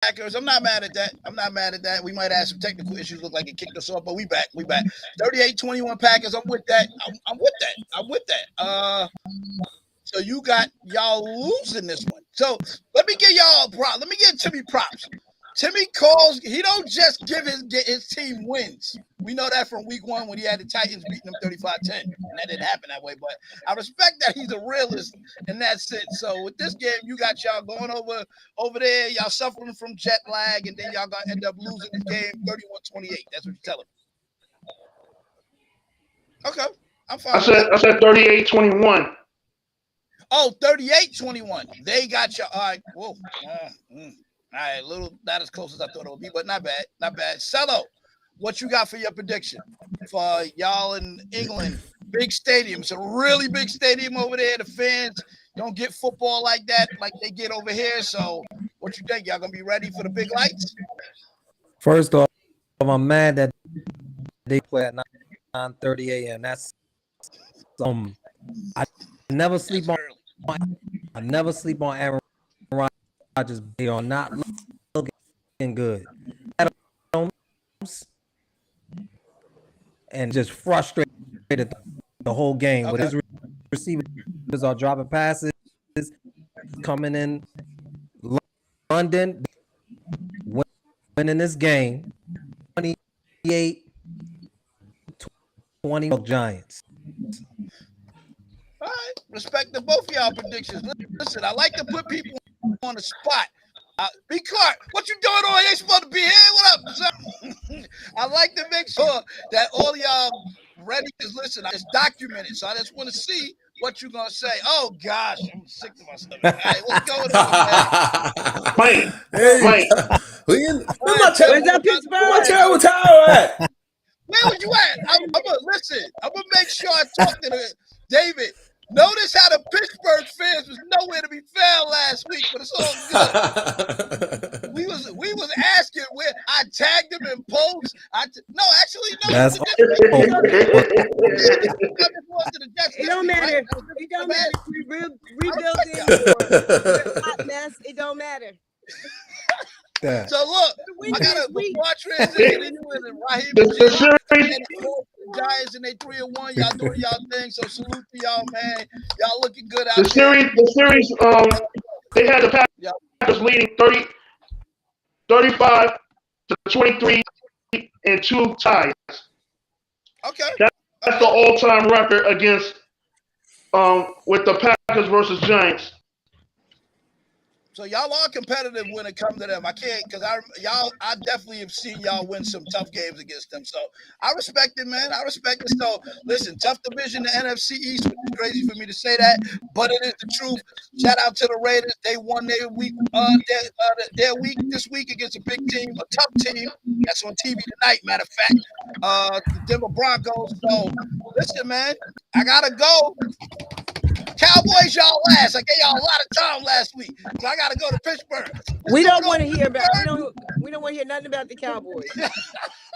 Packers. I'm not mad at that. I'm not mad at that. We might have some technical issues. Look like it kicked us off, but we back. We back. 38-21 Packers. I'm with that. I'm with that. I'm with that. So you got y'all losing this one. So let me give y'all a prop. Let me give Timmy props. Timmy calls. He don't just give his team wins. We know that from week 1 when he had the Titans beating them 35-10. And that didn't happen that way. But I respect that he's a realist in that sense. So with this game, you got y'all going over there. Y'all suffering from jet lag. And then y'all going to end up losing the game 31-28. That's what you're telling me. Okay. I'm fine. I said 38-21. Oh, 38-21. They got you. All right. Whoa. All right. Little not as close as I thought it would be, but not bad. Not bad. Cello, what you got for your prediction for y'all in England? Big stadium. It's a really big stadium over there. The fans don't get football like that, like they get over here. So what you think? Y'all gonna be ready for the big lights? First off, I'm mad that they play at 9:30 a.m. That's I never sleep on. I never sleep on Aaron Rodgers. They are not looking good. And just frustrated the whole game. Okay. With his receivers are dropping passes, coming in London, winning this game, 28-20 Giants. All right, respect to both of y'all predictions. Listen, I like to put people on the spot. B. Clark, what you doing on? You ain't supposed to be here. What up, son? I like to make sure that all y'all ready. Because listen, it's documented, so I just want to see what you're gonna say. Oh gosh, I'm sick to my stomach. All right, what's going on, man? Mike, where my terrible towel at? Where was you at? I'm gonna listen. I'm gonna make sure I talk to David. Notice how the Pittsburgh fans was nowhere to be found last week, but it's all good. we was asking where I tagged him in posts. No. That's it don't matter. Right? It don't matter. We rebuilding or hot mess. It don't matter. So look, I got a transition in Raheem Giants and they 3-1. Y'all doing y'all thing. So salute to y'all, man. Y'all looking good out there. The series, they had the Packers leading 35-23 and 2 ties. Okay. That's the all-time record against with the Packers versus Giants. So y'all are competitive when it comes to them. I can't because I definitely have seen y'all win some tough games against them. So I respect it, man. I respect it. So listen, tough division, the NFC East, which is crazy for me to say that, but it is the truth. Shout out to the Raiders. They won their week this week against a big team, a tough team. That's on TV tonight, matter of fact. The Denver Broncos. So listen, man, I gotta go. Cowboys, y'all last. I gave y'all a lot of time last week, so I got to go to Pittsburgh. We don't want to hear about. We don't want to hear nothing about the Cowboys.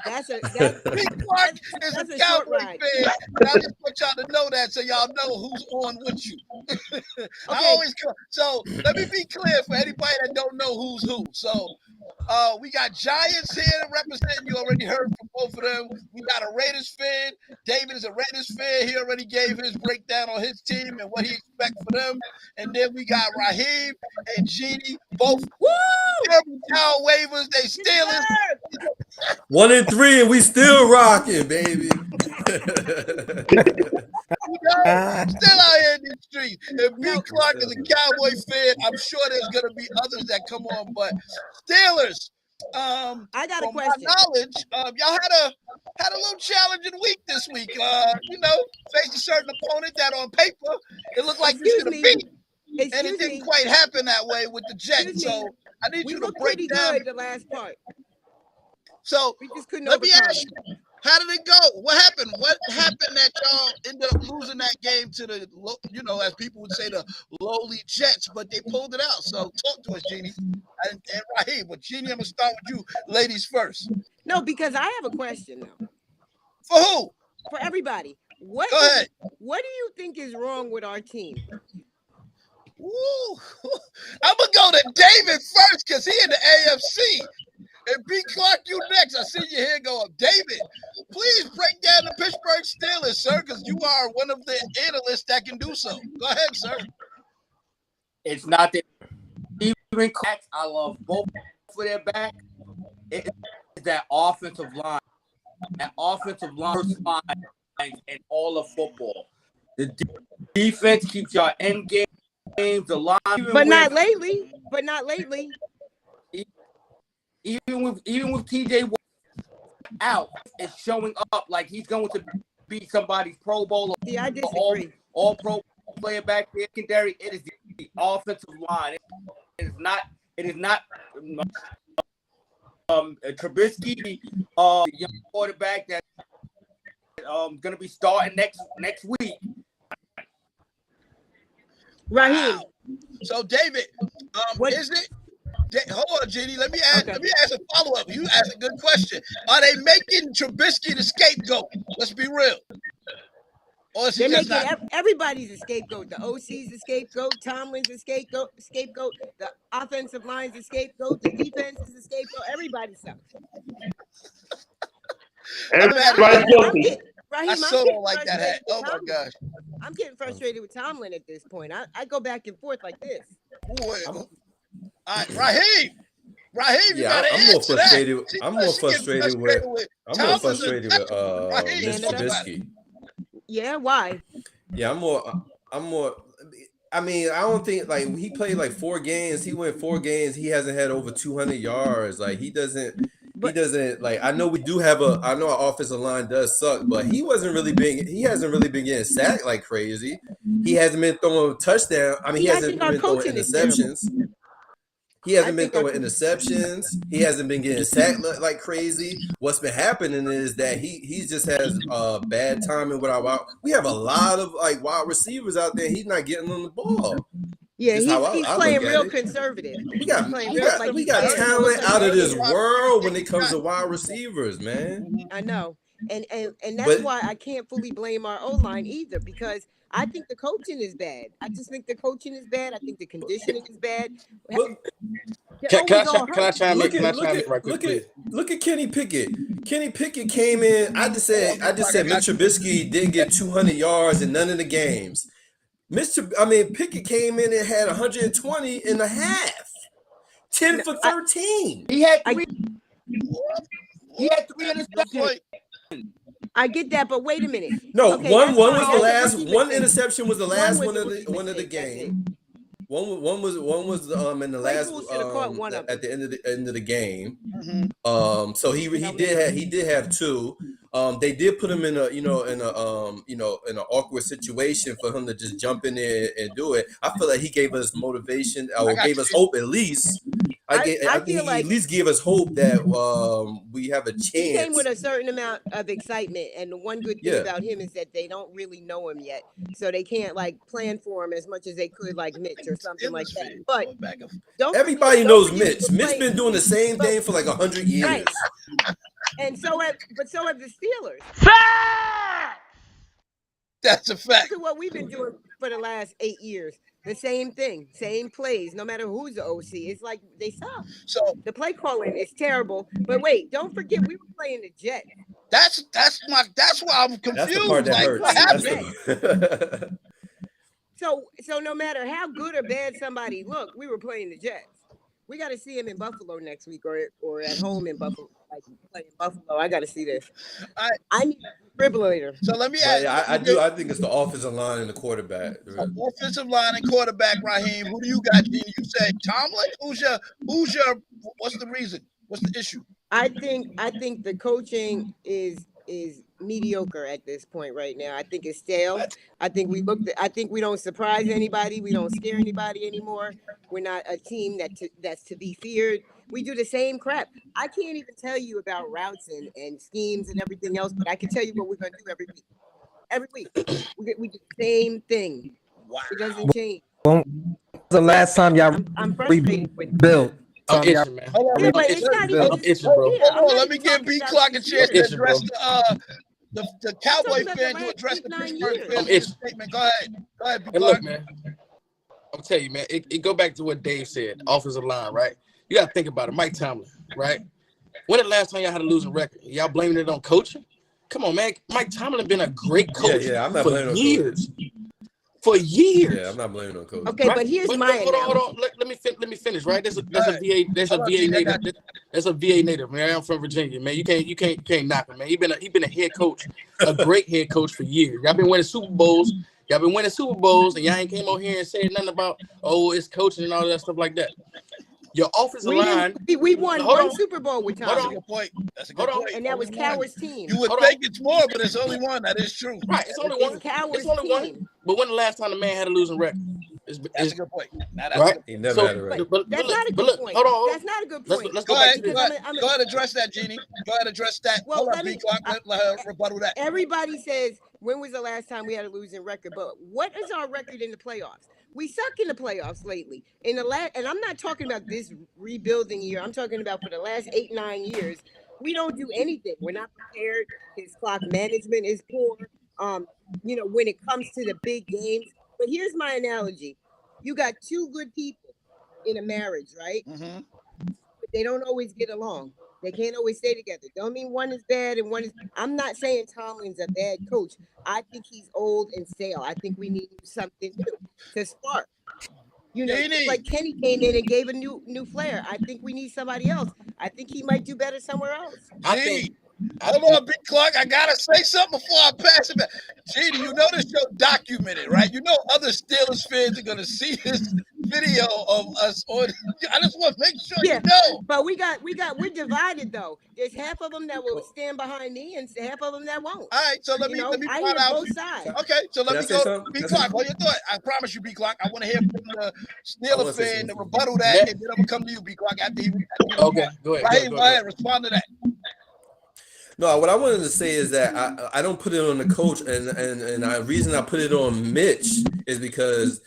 That's a Clark is a Cowboy fan. I just want y'all to know that, so y'all know who's on with you. Okay. So let me be clear for anybody that don't know who's who. So we got Giants here representing. You already heard from both of them. We got a Raiders fan. David is a Raiders fan. He already gave his breakdown on his team and what he expects for them. And then we got Raheem and Jeannie, both town waivers. They Steelers. 1-3, and we still rocking, baby. Still out here in the street. If B. Clark is a Cowboy fan, I'm sure there's going to be others that come on. But Steelers, I got a question. My knowledge, y'all had a little challenging week this week. Faced a certain opponent that on paper it looked like you should have beat, and it didn't quite happen that way with the Jets. So I need you to break down the last part. So let me ask you, how did it go? What happened? What happened that y'all ended up losing that game to the, as people would say, the lowly Jets, but they pulled it out. So talk to us, Jeannie and Raheem. But Jeannie, I'm gonna start with you, ladies first. No, because I have a question now. For who? For everybody. Go ahead. What do you think is wrong with our team? Woo. I'm gonna go to David first because he in the AFC. And B. Clark, you next. I see you here going, David. Please break down the Pittsburgh Steelers, sir, because you are one of the analysts that can do so. Go ahead, sir. It's not that even cracks. I love both for their back. It's that offensive line. That offensive line in all of football. The defense keeps y'all end games alive. But not lately. But not lately. Even with TJ out and showing up like he's going to be somebody's Pro Bowl See, I disagree. all pro player back there, secondary. It is the offensive line. It is not Trubisky, the young quarterback that gonna be starting next week. Raheem. Wow. So David, What is it? Hold on, Jenny. Let me ask a follow-up. You asked a good question. Are they making Trubisky the scapegoat? Let's be real. Or is they're he just making not? everybody's a scapegoat. The OC's a scapegoat. Tomlin's a scapegoat. The offensive line's a scapegoat. The defense is a scapegoat. Everybody sucks. Everybody's guilty. Raheem, I still don't like that hat. Oh my gosh. I'm getting frustrated with Tomlin at this point. I go back and forth like this. All right, Raheem, you Yeah, gotta I'm more answer frustrated. that. I'm more frustrated with Tomlin's Mr. Raheem. Trubisky. Yeah, why? Yeah, I'm more. I mean, I don't think like he played like 4 games. He went 4 games. He hasn't had over 200 yards. Like he doesn't like. I know we do have I know our offensive line does suck, but he hasn't really been getting sacked like crazy. He hasn't been throwing touchdowns. I mean, he hasn't been throwing interceptions. He hasn't been throwing interceptions. He hasn't been getting sacked like crazy. What's been happening is that he just has bad timing with our wide. We have a lot of like wide receivers out there. He's not getting on the ball. Yeah, Just he's playing real conservative. We got talent out of this world when it comes to wide receivers, man. I know. And that's why I can't fully blame our O-line either, because I think the coaching is bad. I just think the coaching is bad. I think the conditioning is bad. Can I chime in right quick? Look at Kenny Pickett. Kenny Pickett came in. I just said Mitch Trubisky didn't get 200 yards in none of the games. Pickett came in and had 120 and a half. 10 for 13. He had 3 interceptions. I get that, but wait a minute. No, okay, one was fine. the last. One One interception was the last one of the game. game. One was in the last at the end of the game. Mm-hmm. So he did have 2. They did put him in an awkward situation for him to just jump in there and do it. I feel like he gave us motivation or gave us hope at least. I think he at least gave us hope that we have a chance. He came with a certain amount of excitement, and the one good thing about him is that they don't really know him yet, so they can't like plan for him as much as they could, like Mitch or something like that. But everybody knows Mitch. Mitch been doing the same thing for like 100 years. Right. And so have the Steelers. That's a fact. That's what we've been doing for the last 8 years. The same thing, same plays, no matter who's the OC. It's like they suck. So the play calling is terrible. But wait, don't forget we were playing the Jets. That's why I'm confused. That's the part that hurts. So no matter how good or bad somebody looked, we were playing the Jets. We got to see him in Buffalo next week, or at home in Buffalo. Like playing Buffalo, I got to see this. I need a defibrillator. So let me ask. I think it's the offensive line and the quarterback. Offensive line and quarterback, Raheem. Who do you got? You said Tomlin. Who's your? What's the reason? What's the issue? I think the coaching is mediocre at this point right now. I think it's stale. I think we don't surprise anybody. We don't scare anybody anymore. We're not a team that's to be feared. We do the same crap. I can't even tell you about routes and schemes and everything else, but I can tell you what we're going to do every week. Every week. We do the same thing. Wow. It doesn't change. When was the last time y'all I'm frustrated with built? I'm itching, man. Yeah, but it's not even. I'm itching, bro. Hold on, let me give B Clark a chance to address the Cowboy fan to address the Pittsburgh fan statement. Go ahead, B Hey, Clark. look, man. I'll tell you, man. It go back to what Dave said. Offensive line, right? You got to think about it. Mike Tomlin, right? When the last time y'all had a losing record? Y'all blaming it on coaching? Come on, man. Mike Tomlin been a great coach I'm not for blaming on years. For years. Yeah, I'm not blaming on coach. Okay, but here's my hold on. Let me finish. Right, there's a VA native. That's a VA native, man. I'm from Virginia, man. You can't knock him, man. He been a head coach, a great head coach for years. Y'all been winning Super Bowls. Y'all been winning Super Bowls, and y'all ain't came over here and said nothing about it's coaching and all that stuff like that. Your offensive line. We won one Super Bowl with Tom. That's a good point. That's a good point. And that was Coward's team. You would think it's more, but it's only one. That is true. Right, it's only one. It's only one. But when the last time the man had a losing record? That's a good point. Right? He never had a record. But that's not a good point. Hold on. That's not a good point. Let's go ahead. Go I'm ahead, address that, Jeannie. Go ahead, address that. Well, Hold on, let her rebuttal that. Everybody says, when was the last time we had a losing record? But what is our record in the playoffs? We suck in the playoffs lately. And I'm not talking about this rebuilding year. I'm talking about for the last 8-9 years. We don't do anything. We're not prepared. His clock management is poor. When it comes to the big games. But here's my analogy. You got two good people in a marriage, right? Mm-hmm. But they don't always get along. They can't always stay together. Don't mean one is bad and one is. I'm not saying Tomlin's a bad coach. I think he's old and stale. I think we need something new to spark. Just like Kenny came in and gave a new flair. I think we need somebody else. I think he might do better somewhere else. Hold on, Big Clark. I gotta say something before I pass it back. Genie, you know this show documented, right? You know other Steelers fans are gonna see this video of us on. I just want to make sure you know. But we're divided though. There's half of them that will stand behind me, and half of them that won't. All right, so let me I find hear out both sides. Okay, so let me go. B Clark, hold your thought. I promise you, B Clark. I want to hear from the Steeler fan to rebuttal that, and then I'm gonna come to you, B Clark. After okay, go ahead. Go ahead. Respond to that. No, what I wanted to say is that I don't put it on the coach, and the reason I put it on Mitch is because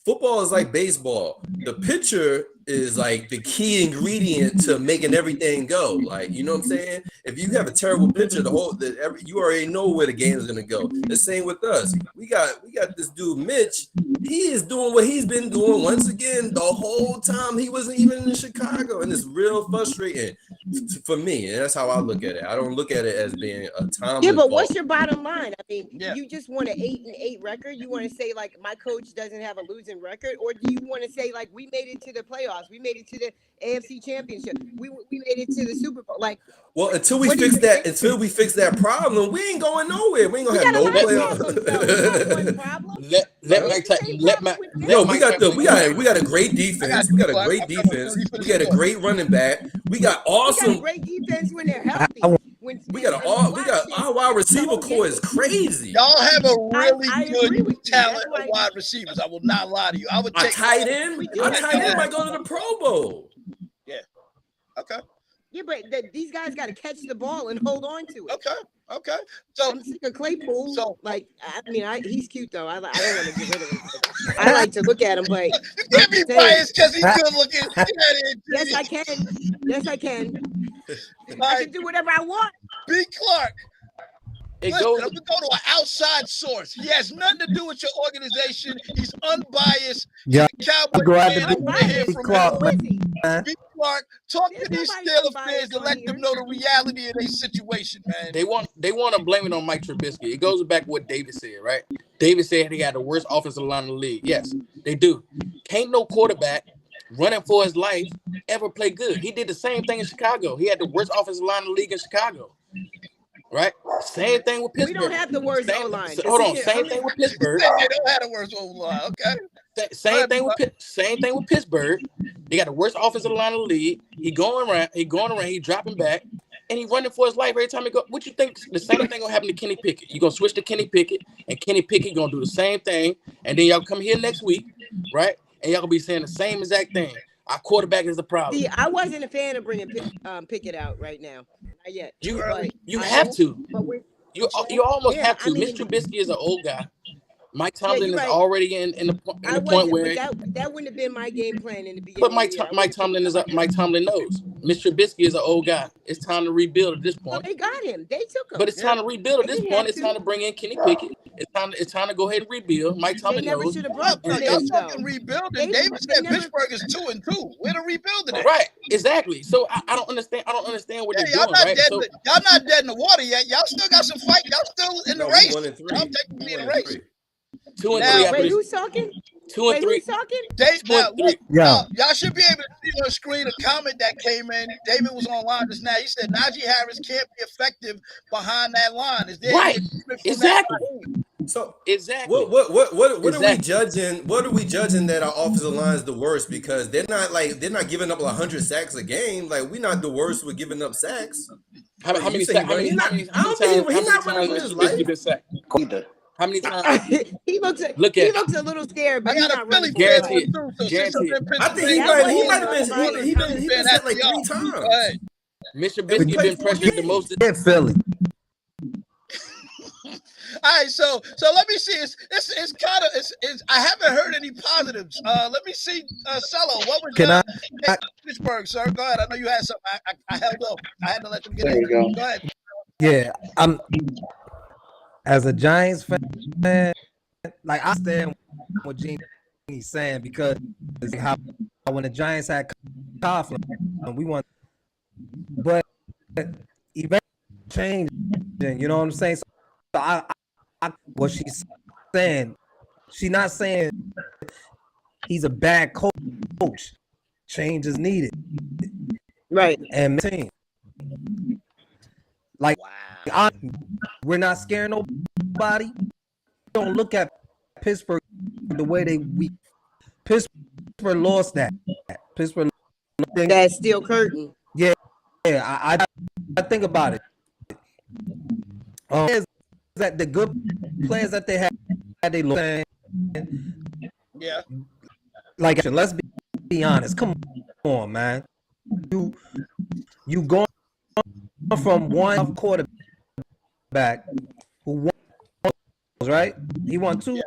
football is like baseball. The pitcher is like the key ingredient to making everything go. Like, you know what I'm saying? If you have a terrible pitcher, you already know where the game is gonna go. The same with us. We got this dude Mitch. He is doing what he's been doing once again the whole time he wasn't even in Chicago, and it's real frustrating for me. And that's how I look at it. I don't look at it as being a time. Yeah, but what's your bottom line? I mean, you just want an 8-8 record. You want to say like my coach doesn't have a losing record, or do you want to say like we made it to the playoffs? We made it to the AFC Championship. We made it to the Super Bowl. Like, well, until we fix that problem, we ain't going nowhere. We ain't gonna have no playoffs. We got a great defense. We got a great defense. We got a great running back. We got awesome. We got a great defense when they're healthy. Our wide receiver core is crazy. Y'all have a really good talent of wide receivers. I will not lie to you. I would take tight end. Our tight end might go to the Pro Bowl. Yeah. Okay. Yeah, but these guys got to catch the ball and hold on to it. Okay. So I'm sick of Claypool. He's cute though. I don't want to get rid of him. I like to look at him, but you can't be biased because he's good looking. Yes, I can. I can do whatever I want. B Clark. I'm gonna go to an outside source. He has nothing to do with your organization. He's unbiased. Yeah, Cowboy fan. I want to hear from him. B Clark, talk to these Steelers fans to let them know the reality of their situation, man. They want to blame it on Mike Trubisky. It goes back to what David said, right? David said he had the worst offensive line in the league. Yes, they do. Can't no quarterback running for his life ever play good. He did the same thing in Chicago. He had the worst offensive line in the league in Chicago. Right? Same thing with Pittsburgh. We don't have the worst O-line. Hold on. Same thing with Pittsburgh. They don't have the worst O-line. Okay. Same thing with Pittsburgh. They got the worst offensive line in the league. He going around. He dropping back, and he running for his life every time he go. What you think? The same thing gonna happen to Kenny Pickett. You gonna switch to Kenny Pickett, and Kenny Pickett gonna do the same thing, and then y'all come here next week, right? And y'all gonna be saying the same exact thing. Our quarterback is the problem. See, I wasn't a fan of bringing Pickett out right now. Not yet. You have to. You almost have to. Mr. Trubisky is an old guy. Mike Tomlin is already in the point where that wouldn't have been my game plan in the beginning. But Mike Tomlin knows. Mr. Trubisky is an old guy. It's time to rebuild at this Well, point. they got him. They took him. But it's time to rebuild at They this didn't point. have It's to. time to bring in Kenny Pickett. It's time to go ahead and rebuild. Mike They Tomlin never knows. should have Well, brought y'all Mims, talking though. rebuilding. They- David they said never- Pittsburgh is 2-2. Where the rebuilding at? Right, exactly. So I don't understand. I don't understand what Yeah, they're y'all doing. not Right. dead. So Y'all not dead in the water yet. Y'all still got some fight. Y'all still in the No, race. we 1-3. Y'all technically in the race. 2 and Now- 3 Wait, after this. who's talking? 2 and Wait, 3. who's talking? Now, 2-3. Yeah. y'all should be able to see on screen a comment that came in. David was online just now. He said Najee Harris can't be effective behind that line. Is there any Right. improvement from Exactly. that line? So Exactly. what are we Exactly. judging? What are we judging that our offensive line is the worst because they're not giving up 100 sacks a game. Like we're not the worst with giving up sacks. How But many you say sacks? he running- he's not- I don't think he's not running for his Mr. life. Trubisky been sacked? Either. How many times? he looks a little scared, but I he's got a not Philly running. fan Guaranteed. on too. So since Guaranteed. I'm in I think he That might was have right. been sacked like 3 times. Go ahead. Mr. And we Trubisky played been 4 pressured the games. most. Yeah, Philly. All right, so let me see. It's kind of I haven't heard any positives. Let me see, Cello. What was Can Pittsburgh, sir? Go ahead. I know you had something. I held up. I had to let them get There in. we go. Go ahead. Yeah, I'm as a Giants fan, like I stand what Genie's saying because it's how when the Giants had conflict, we won, but eventually changing. You know what I'm saying? So I what she's saying, she's not saying he's a bad coach. Change is needed, Right. and team. Like Wow. we're not scaring nobody. Don't look at Pittsburgh the way Pittsburgh lost that. Pittsburgh That steel curtain. Yeah, I think about it. Is that the good players that they had they lost. Yeah. Like let's be honest. Come on, man. You going from one quarterback who won, right? He won 2,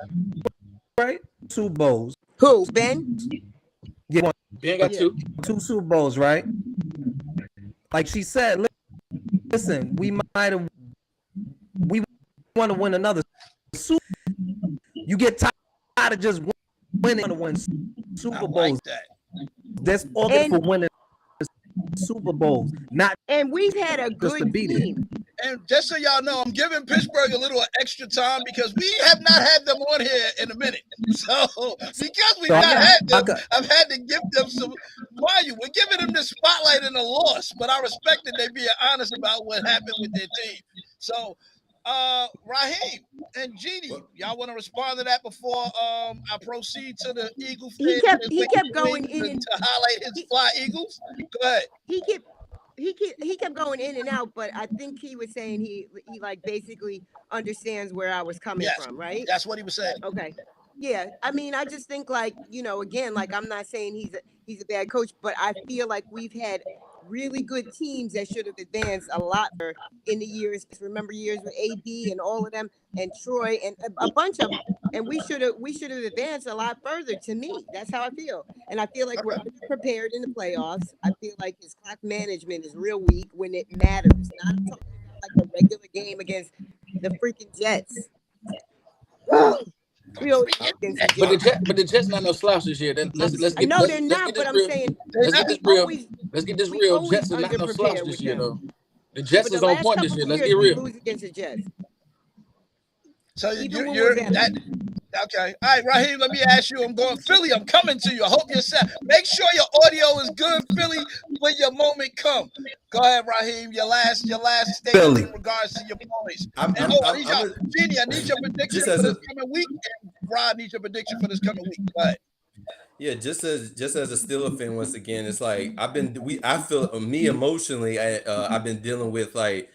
right? 2 bowls. Who? Ben? Yeah, Ben got 2. 2 Super Bowls, right? Like she said, listen, we want to win another Super. You get tired of just winning to win Super I Bowls. like that. That's all good for winning Super Bowls, not And we've had a just to good beat team. And just so y'all know, I'm giving Pittsburgh a little extra time because we have not had them on here in a minute. So because we've not had them, I've had to give them some. Why you? We're giving them the spotlight in a loss, but I respect that they being honest about what happened with their team. So, Raheem and Jeannie, y'all want to respond to that before I proceed to the Eagle fan? He kept going in to highlight his fly Eagles. Go ahead. He kept going in and out, but I think he was saying he like basically understands where I was coming from, right? That's what he was saying. Okay. Yeah. I mean, I just think like, again, like I'm not saying he's a bad coach, but I feel like we've had really good teams that should have advanced a lot in the years. Remember years with AD and all of them and Troy and a bunch of them. And we should have advanced a lot further. To me, that's how I feel. And I feel like we're prepared in the playoffs. I feel like his clock management is real weak when it matters. Not talking about like a regular game against the freaking Jets. Real against the Jets. But the Jets not no slouch this year. Let's get. No, let's, they're let's not. get But this I'm real. saying Let's get this real. always, Let's get this we real. always Jets are not no slouch underprepared this with year them. though. The Jets But is the on last point couple this year. of Let's years, get we real. lose against the Jets. So Even when you're we're better. that. Okay. All right, Raheem, let me ask you. I'm going Philly. I'm coming to you. I hope you're set. Make sure your audio is good, Philly, when your moment comes. Go ahead, Raheem. Your last statement Philly. in regards to your points. I'm Jeannie, I need your prediction for this coming week. And Rod needs your prediction for this coming week. Go ahead. Yeah, just as a Steelers fan, once again, it's like I feel me emotionally. I've been dealing with like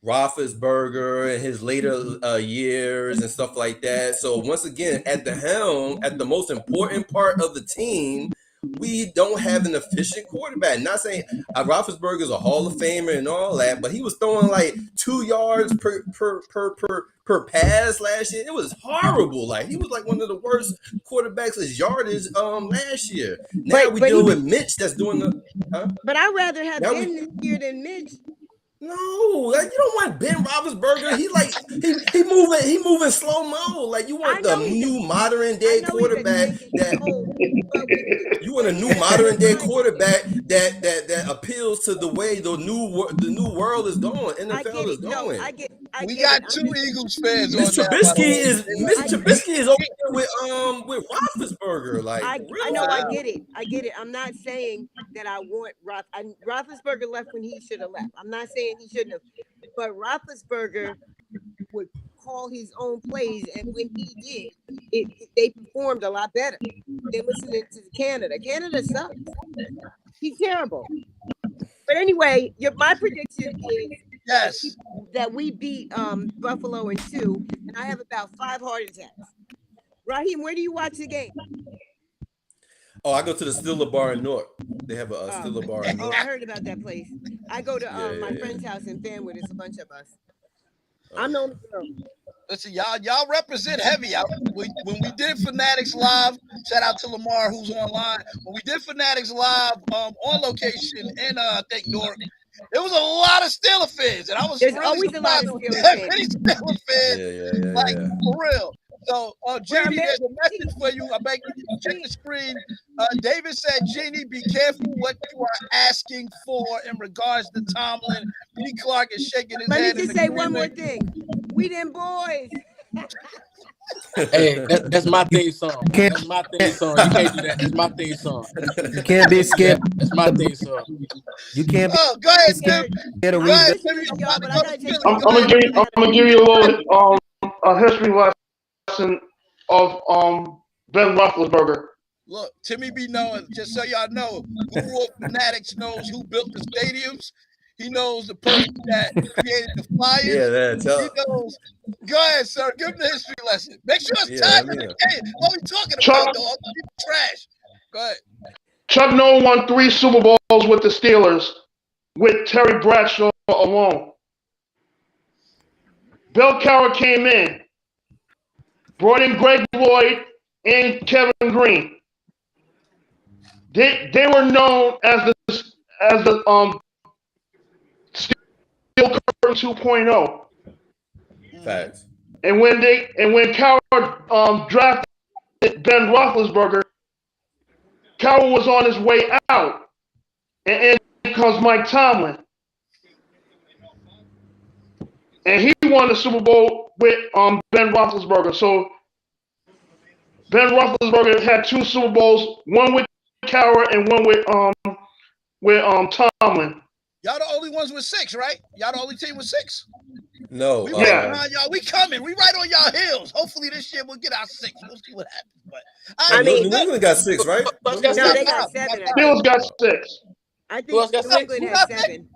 Roethlisberger and his later years and stuff like that. So once again, at the helm, at the most important part of the team, we don't have an efficient quarterback. Not saying Roethlisberger is a Hall of Famer and all that, but he was throwing like 2 yards per pass last year. It was horrible. Like he was like one of the worst quarterbacks as yardage last year. Now we deal with Mitch that's doing the. But I'd rather have Ben this year than Mitch. No, like you don't want Ben Roethlisberger. He like he moving slow mo. Like you want the new modern day quarterback you want a new modern day quarterback that appeals to the way the new world is going. NFL is going. We got two Eagles fans on Mr. Trubisky is over there with Roethlisberger. Like I know, I get it. I'm not saying that I want Roethlisberger left when he should have left. I'm not saying he shouldn't have, but Roethlisberger would call his own plays, and when he did, they performed a lot better than listening to Canada. Canada sucks. He's terrible. But anyway, my prediction is that we beat Buffalo in 2, and I have about 5 heart attacks. Raheem, where do you watch the game? Oh, I go to the Steeler Bar in Newark. They have a Steeler Bar in Newark. Oh, I heard about that place. I go to my friend's house in Fanwood. It's a bunch of us. I'm the only girl. Listen, y'all represent heavy. When we did Fanatics Live, shout out to Lamar who's online. When we did Fanatics Live on location in I think Newark, there was a lot of Steeler fans, and I was There's really always a lot of Steeler fans. Yeah. Like for real. So, Jeannie, there's a message for you. I beg you to check the screen. David said, Jeannie, be careful what you are asking for in regards to Tomlin. B. Clark is shaking his head. Let me just say one more thing. We them boys. Hey, that's my theme song. That's my theme song. You can't do that. That's my theme song. You can't be scared. That's my theme song. You can't be go ahead, scared Tim. of Go ahead, reading. Tim. I'm gonna give you a little a history lesson of Ben Roethlisberger. Look, Timmy B knowing, just so y'all know, Guru of Fanatics knows who built the stadiums. He knows the person that created the flyers. Yeah, he knows. Go ahead, sir. Give him the history lesson. Make sure it's tied to the game. What are we talking about, though? Trash. Go ahead. Chuck Noll won 3 Super Bowls with the Steelers with Terry Bradshaw alone. Bill Cowher came in, brought in Greg Lloyd and Kevin Green. They were known as the Steel Curtain 2.0. Facts. And when Cowher drafted Ben Roethlisberger, Cowher was on his way out, and in comes Mike Tomlin, and he won the Super Bowl with Ben Roethlisberger. So Ben Roethlisberger had 2 Super Bowls, one with Cowher and one with Tomlin. Y'all the only ones with 6, right? Y'all the only team with 6. No. We right behind y'all. We coming. We right on y'all heels. Hopefully this year we'll get our 6. We'll see what happens. But I mean, New England got 6, right? No, they got 7. Steelers got 6. I think New England has 7.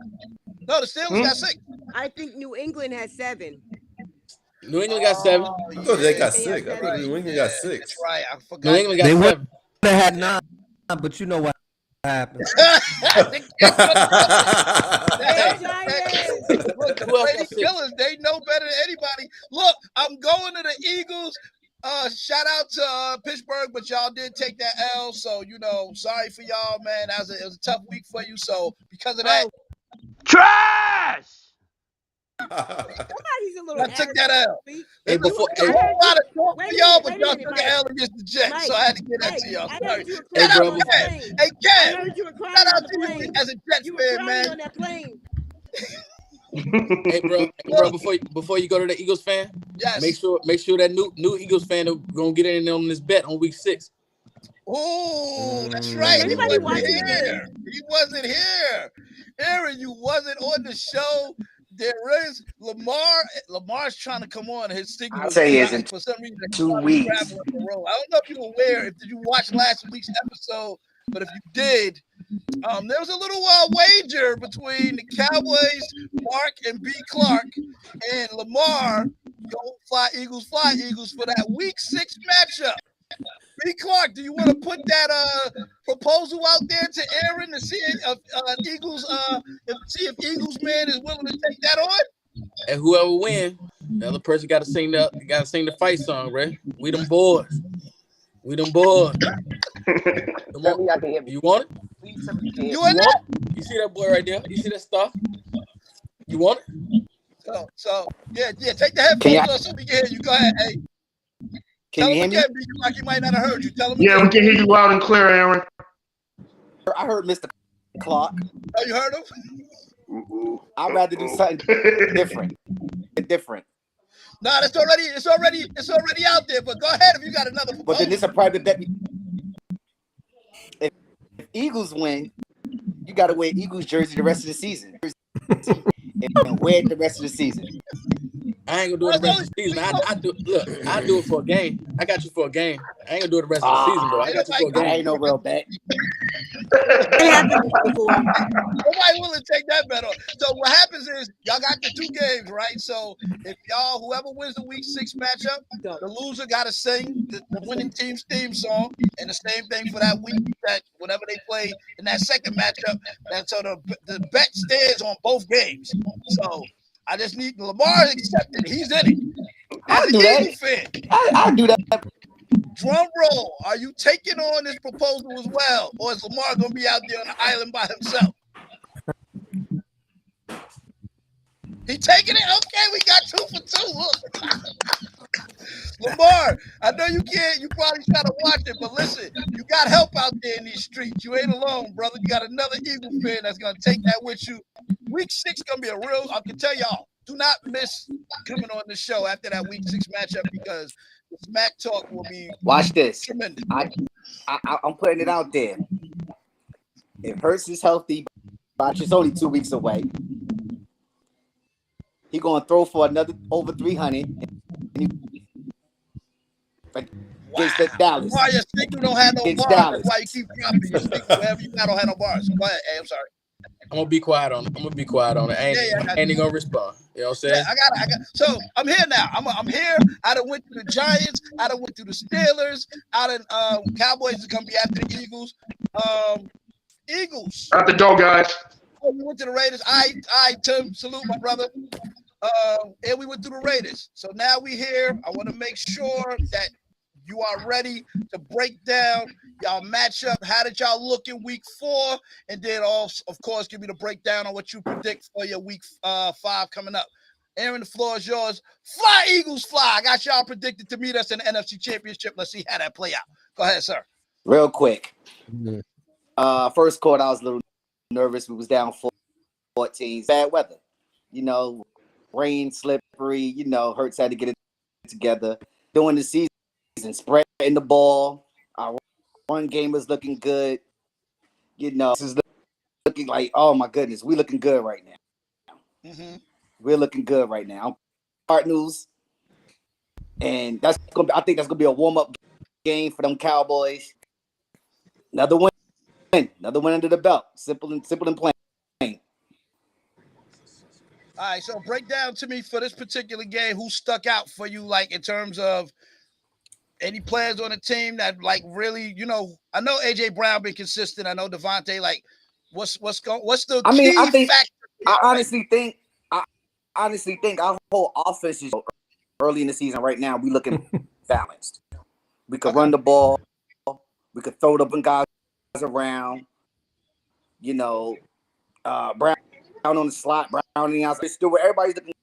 No, the Steelers got 6. I think New England has 7. New England got 7. I thought they got 6. I thought New England got 6. That's right. I forgot. New England got They 7. would have had 9, but you know what happened. Look, the Brady Killers, they know better than anybody. Look, I'm going to the Eagles. Shout out to Pittsburgh, but y'all did take that L. So, sorry for y'all, man. It was a tough week for you. So, because of that. Trash! Somebody's a little I took that L. Hey, before, I had a lot of talk for y'all, but y'all took Mike. an L against the Jets. Mike, So, I had to get that to y'all. I Sorry. heard you were Hey, crying bro. on the plane. Hey, I Kev. heard you were crying Shout on out the to you plane. as a Jets You were fan, crying man. on that plane. hey, bro, before you go to the Eagles fan, Yes. make sure that new Eagles fan are gonna get in on this bet on week 6. Oh, that's right. He Anybody wasn't watching the here. He wasn't here. Aaron, you wasn't on the show. There is Lamar's trying to come on. His signal I'll tell you, was it's for some reason 2 weeks. traveling the road. I don't know if you're aware, if you watched last week's episode, but if you did, there was a little wager between the Cowboys, Mark and B. Clark, and Lamar. Go fly Eagles for that week 6 matchup. B. Clark, do you want to put that proposal out there to Aaron to see if Eagles see if Eagles man is willing to take that on? And whoever win, the other person got to sing the fight song, right? We them boys. We them boys. Come on. You want it? You You want it? You see that boy right there? You see that stuff? You want it? So yeah, take the headphones off so we can hear you. Go ahead, hey. Tell him again, B. Clark. He might not have heard you. Tell him again. Yeah, we can hear you loud and clear, Aaron. I heard Mr. Clark. Oh, you heard him? I'd rather do something different. No, it's already out there. But go ahead if you got another proposal. But then this a private bet. If Eagles win, you got to wear Eagles jersey the rest of the season. And wear it the rest of the season. I ain't gonna do it the rest of the season. I do it for a game. I got you for a game. I ain't gonna do it the rest of the season, bro. I got you for a game. I ain't no real bet. Nobody willing to take that bet on. So what happens is y'all got the 2 games, right? So if whoever wins the week 6 matchup, the loser got to sing the winning team's theme song, and the same thing for that week that whenever they play in that second matchup. And so the bet stands on both games. So I just need Lamar accepted. He's in it. As an Eagle fan, I do that. Drum roll. Are you taking on this proposal as well, or is Lamar gonna be out there on the island by himself? He taking it? Okay, we got 2 for 2. Look. Lamar, I know you can't. You probably try to watch it, but listen, you got help out there in these streets. You ain't alone, brother. You got another Eagle fan that's gonna take that with you. Week 6 gonna be a real. I can tell y'all, do not miss coming on the show after that week 6 matchup because the smack talk will be. Watch this. Tremendous. I'm putting it out there. If Hurts is healthy, but it's only 2 weeks away. He gonna throw for another over 300. Against the Dallas. Why your signal don't have no bars? Dallas. That's why you keep dropping your signal. Wherever you got don't have no bars. So go ahead. Hey, I'm sorry. I'm gonna be quiet on it. I ain't gonna respond. You know what I'm saying? Yeah, I got. So I'm here now. I'm here. I done went through the Giants. I done went through the Steelers. Cowboys is gonna be after the Eagles. Eagles. Out the door, guys. Oh, we went to the Raiders. I Tim, salute my brother. And we went through the Raiders. So now we here. I want to make sure that you are ready to break down y'all matchup. How did y'all look in week 4? And then also, of course, give me the breakdown on what you predict for your week 5 coming up. Aaron, the floor is yours. Fly, Eagles, fly. I got y'all predicted to meet us in the NFC Championship. Let's see how that play out. Go ahead, sir. Real quick. First quarter, I was a little nervous. We was down 14. Bad weather. Rain, slippery. Hurts had to get it together. During the season, spreading the ball. Our run game was looking good. This is looking like, oh my goodness, we looking good right now. Mm-hmm. We're looking good right now. Cardinals, and I think that's gonna be a warm-up game for them Cowboys. Another win under the belt. Simple and plain. All right, so break down to me for this particular game who stuck out for you, like in terms of any players on the team that like really, I know AJ Brown been consistent. I know Devontae, like what's the key factor? I honestly think our whole offense is early in the season right now. We looking balanced. We could run the ball. We could throw it up and guys around. Brown on the slot, Brown on the outside. Still, everybody's looking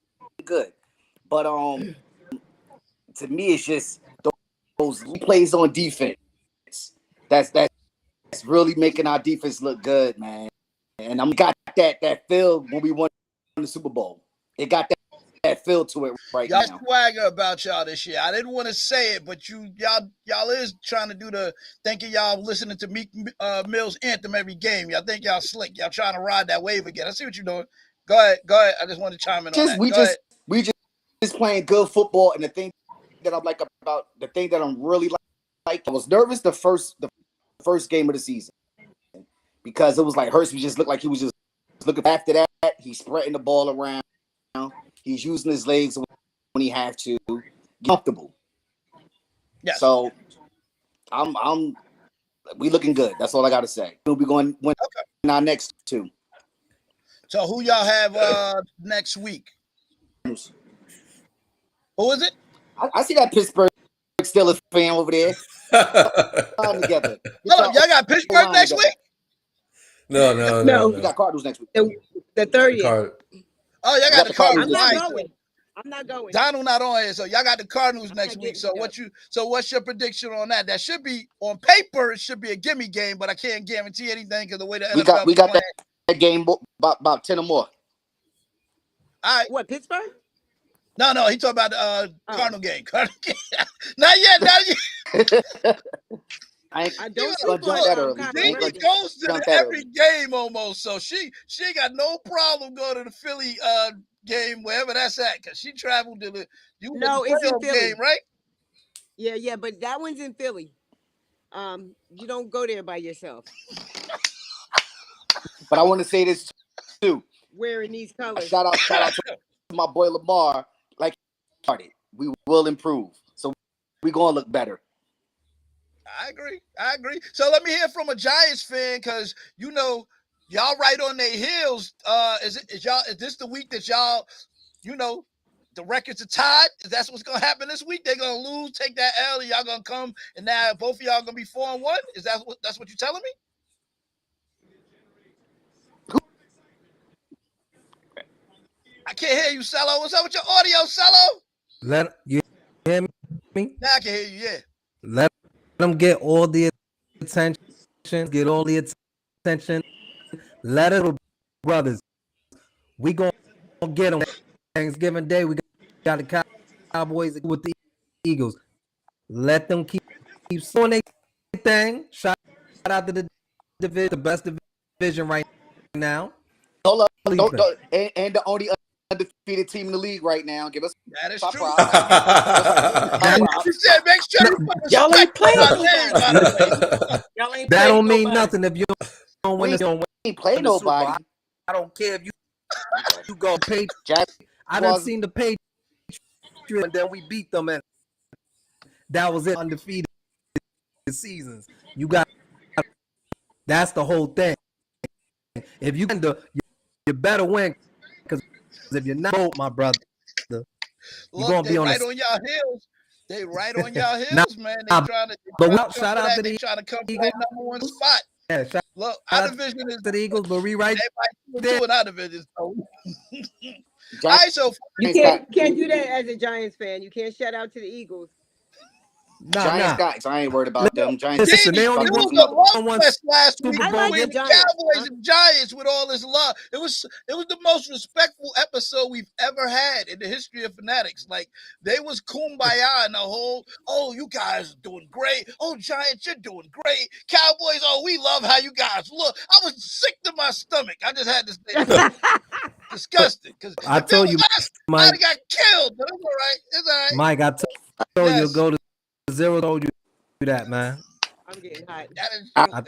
good. But to me, it's just those plays on defense. That's really making our defense look good, man. And I'm got that feel when we won the Super Bowl. It got that feel to it right now. Y'all swagger about y'all this year. I didn't want to say it, but y'all is trying to do the thinking y'all listening to Meek Mill's anthem every game. Y'all think y'all slick. Y'all trying to ride that wave again. I see what you're doing. Go ahead. I just want to chime in on that. We just playing good football, and the thing that I'm like about the thing that I'm really like, I was nervous the first game of the season because it was like Hurts just looked like he was just looking. After that, he's spreading the ball around. He's using his legs when he have to. Comfortable. Yes. So we looking good. That's all I got to say. We'll be going win our next 2. So who y'all have next week? Who is it? I see that Pittsburgh Steelers fan over there. Together. Hold up, y'all got Pittsburgh next week? No. We got Cardinals next week. The 30th. Oh, y'all got the Cardinals. I'm not going. Donald not on here, so y'all got the Cardinals next week. So what's your prediction on that? That should be on paper. It should be a gimme game, but I can't guarantee anything because the way the NFL we got that game about 10 or more. All right. What, Pittsburgh? No, he talking about the Cardinal game. Not yet. I don't jump that early. She goes to every game almost, so she ain't got no problem going to the Philly game wherever that's at, because she traveled to the it's in Philly game, right? Yeah, but that one's in Philly. You don't go there by yourself. But I want to say this too. Wearing these colors. Shout out to my boy Lamar. Like he started, we will improve, so we gonna look better. I agree. So let me hear from a Giants fan, because y'all right on their heels. Is this the week that y'all, the records are tied? Is that what's gonna happen this week? They're gonna lose, take that L, and y'all gonna come, and now both of y'all gonna be 4-1? Is that's what you're telling me? I can't hear you, Cello. What's up with your audio, Cello? Let you hear me? Now I can hear you, yeah. Let them get all the attention. Let it, brothers. We gonna get them. Thanksgiving Day, we got the Cowboys with the Eagles. Let them keep doing their thing. Shout out to the division, the best division right now. Hold up, don't, and the only undefeated team in the league right now. Give us that is true. She said, make sure y'all ain't playing. Y'all ain't that don't mean nothing if you don't win. You ain't play nobody. I don't care if you go pay. I done seen the Patriots, and then we beat them, and that was it. Undefeated seasons. You got. That's the whole thing. If you can, you better win, because if you're not, my brother, you're gonna be on right on y'all heels. They right on y'all heels, man. They trying to. Shout out to the trying to come for that number 1 spot. Yeah, look, our division is to the Eagles, but we right there in our division. So. All right, so you can't do that as a Giants fan. You can't shout out to the Eagles. Giants guys, I ain't worried about them. Giants. Listen, they only won last week. I like the Cowboys and Giants with all this love. It was the most respectful episode we've ever had in the history of Fanatics. Like, they was kumbaya and the whole, you guys are doing great. Oh, Giants, you're doing great. Cowboys, we love how you guys look. I was sick to my stomach. I just had to say disgusting, because I told you, Mike, got killed, but it's all right. It's all right. Mike, I told you go to 0. Told you that, man. I'm getting hot. I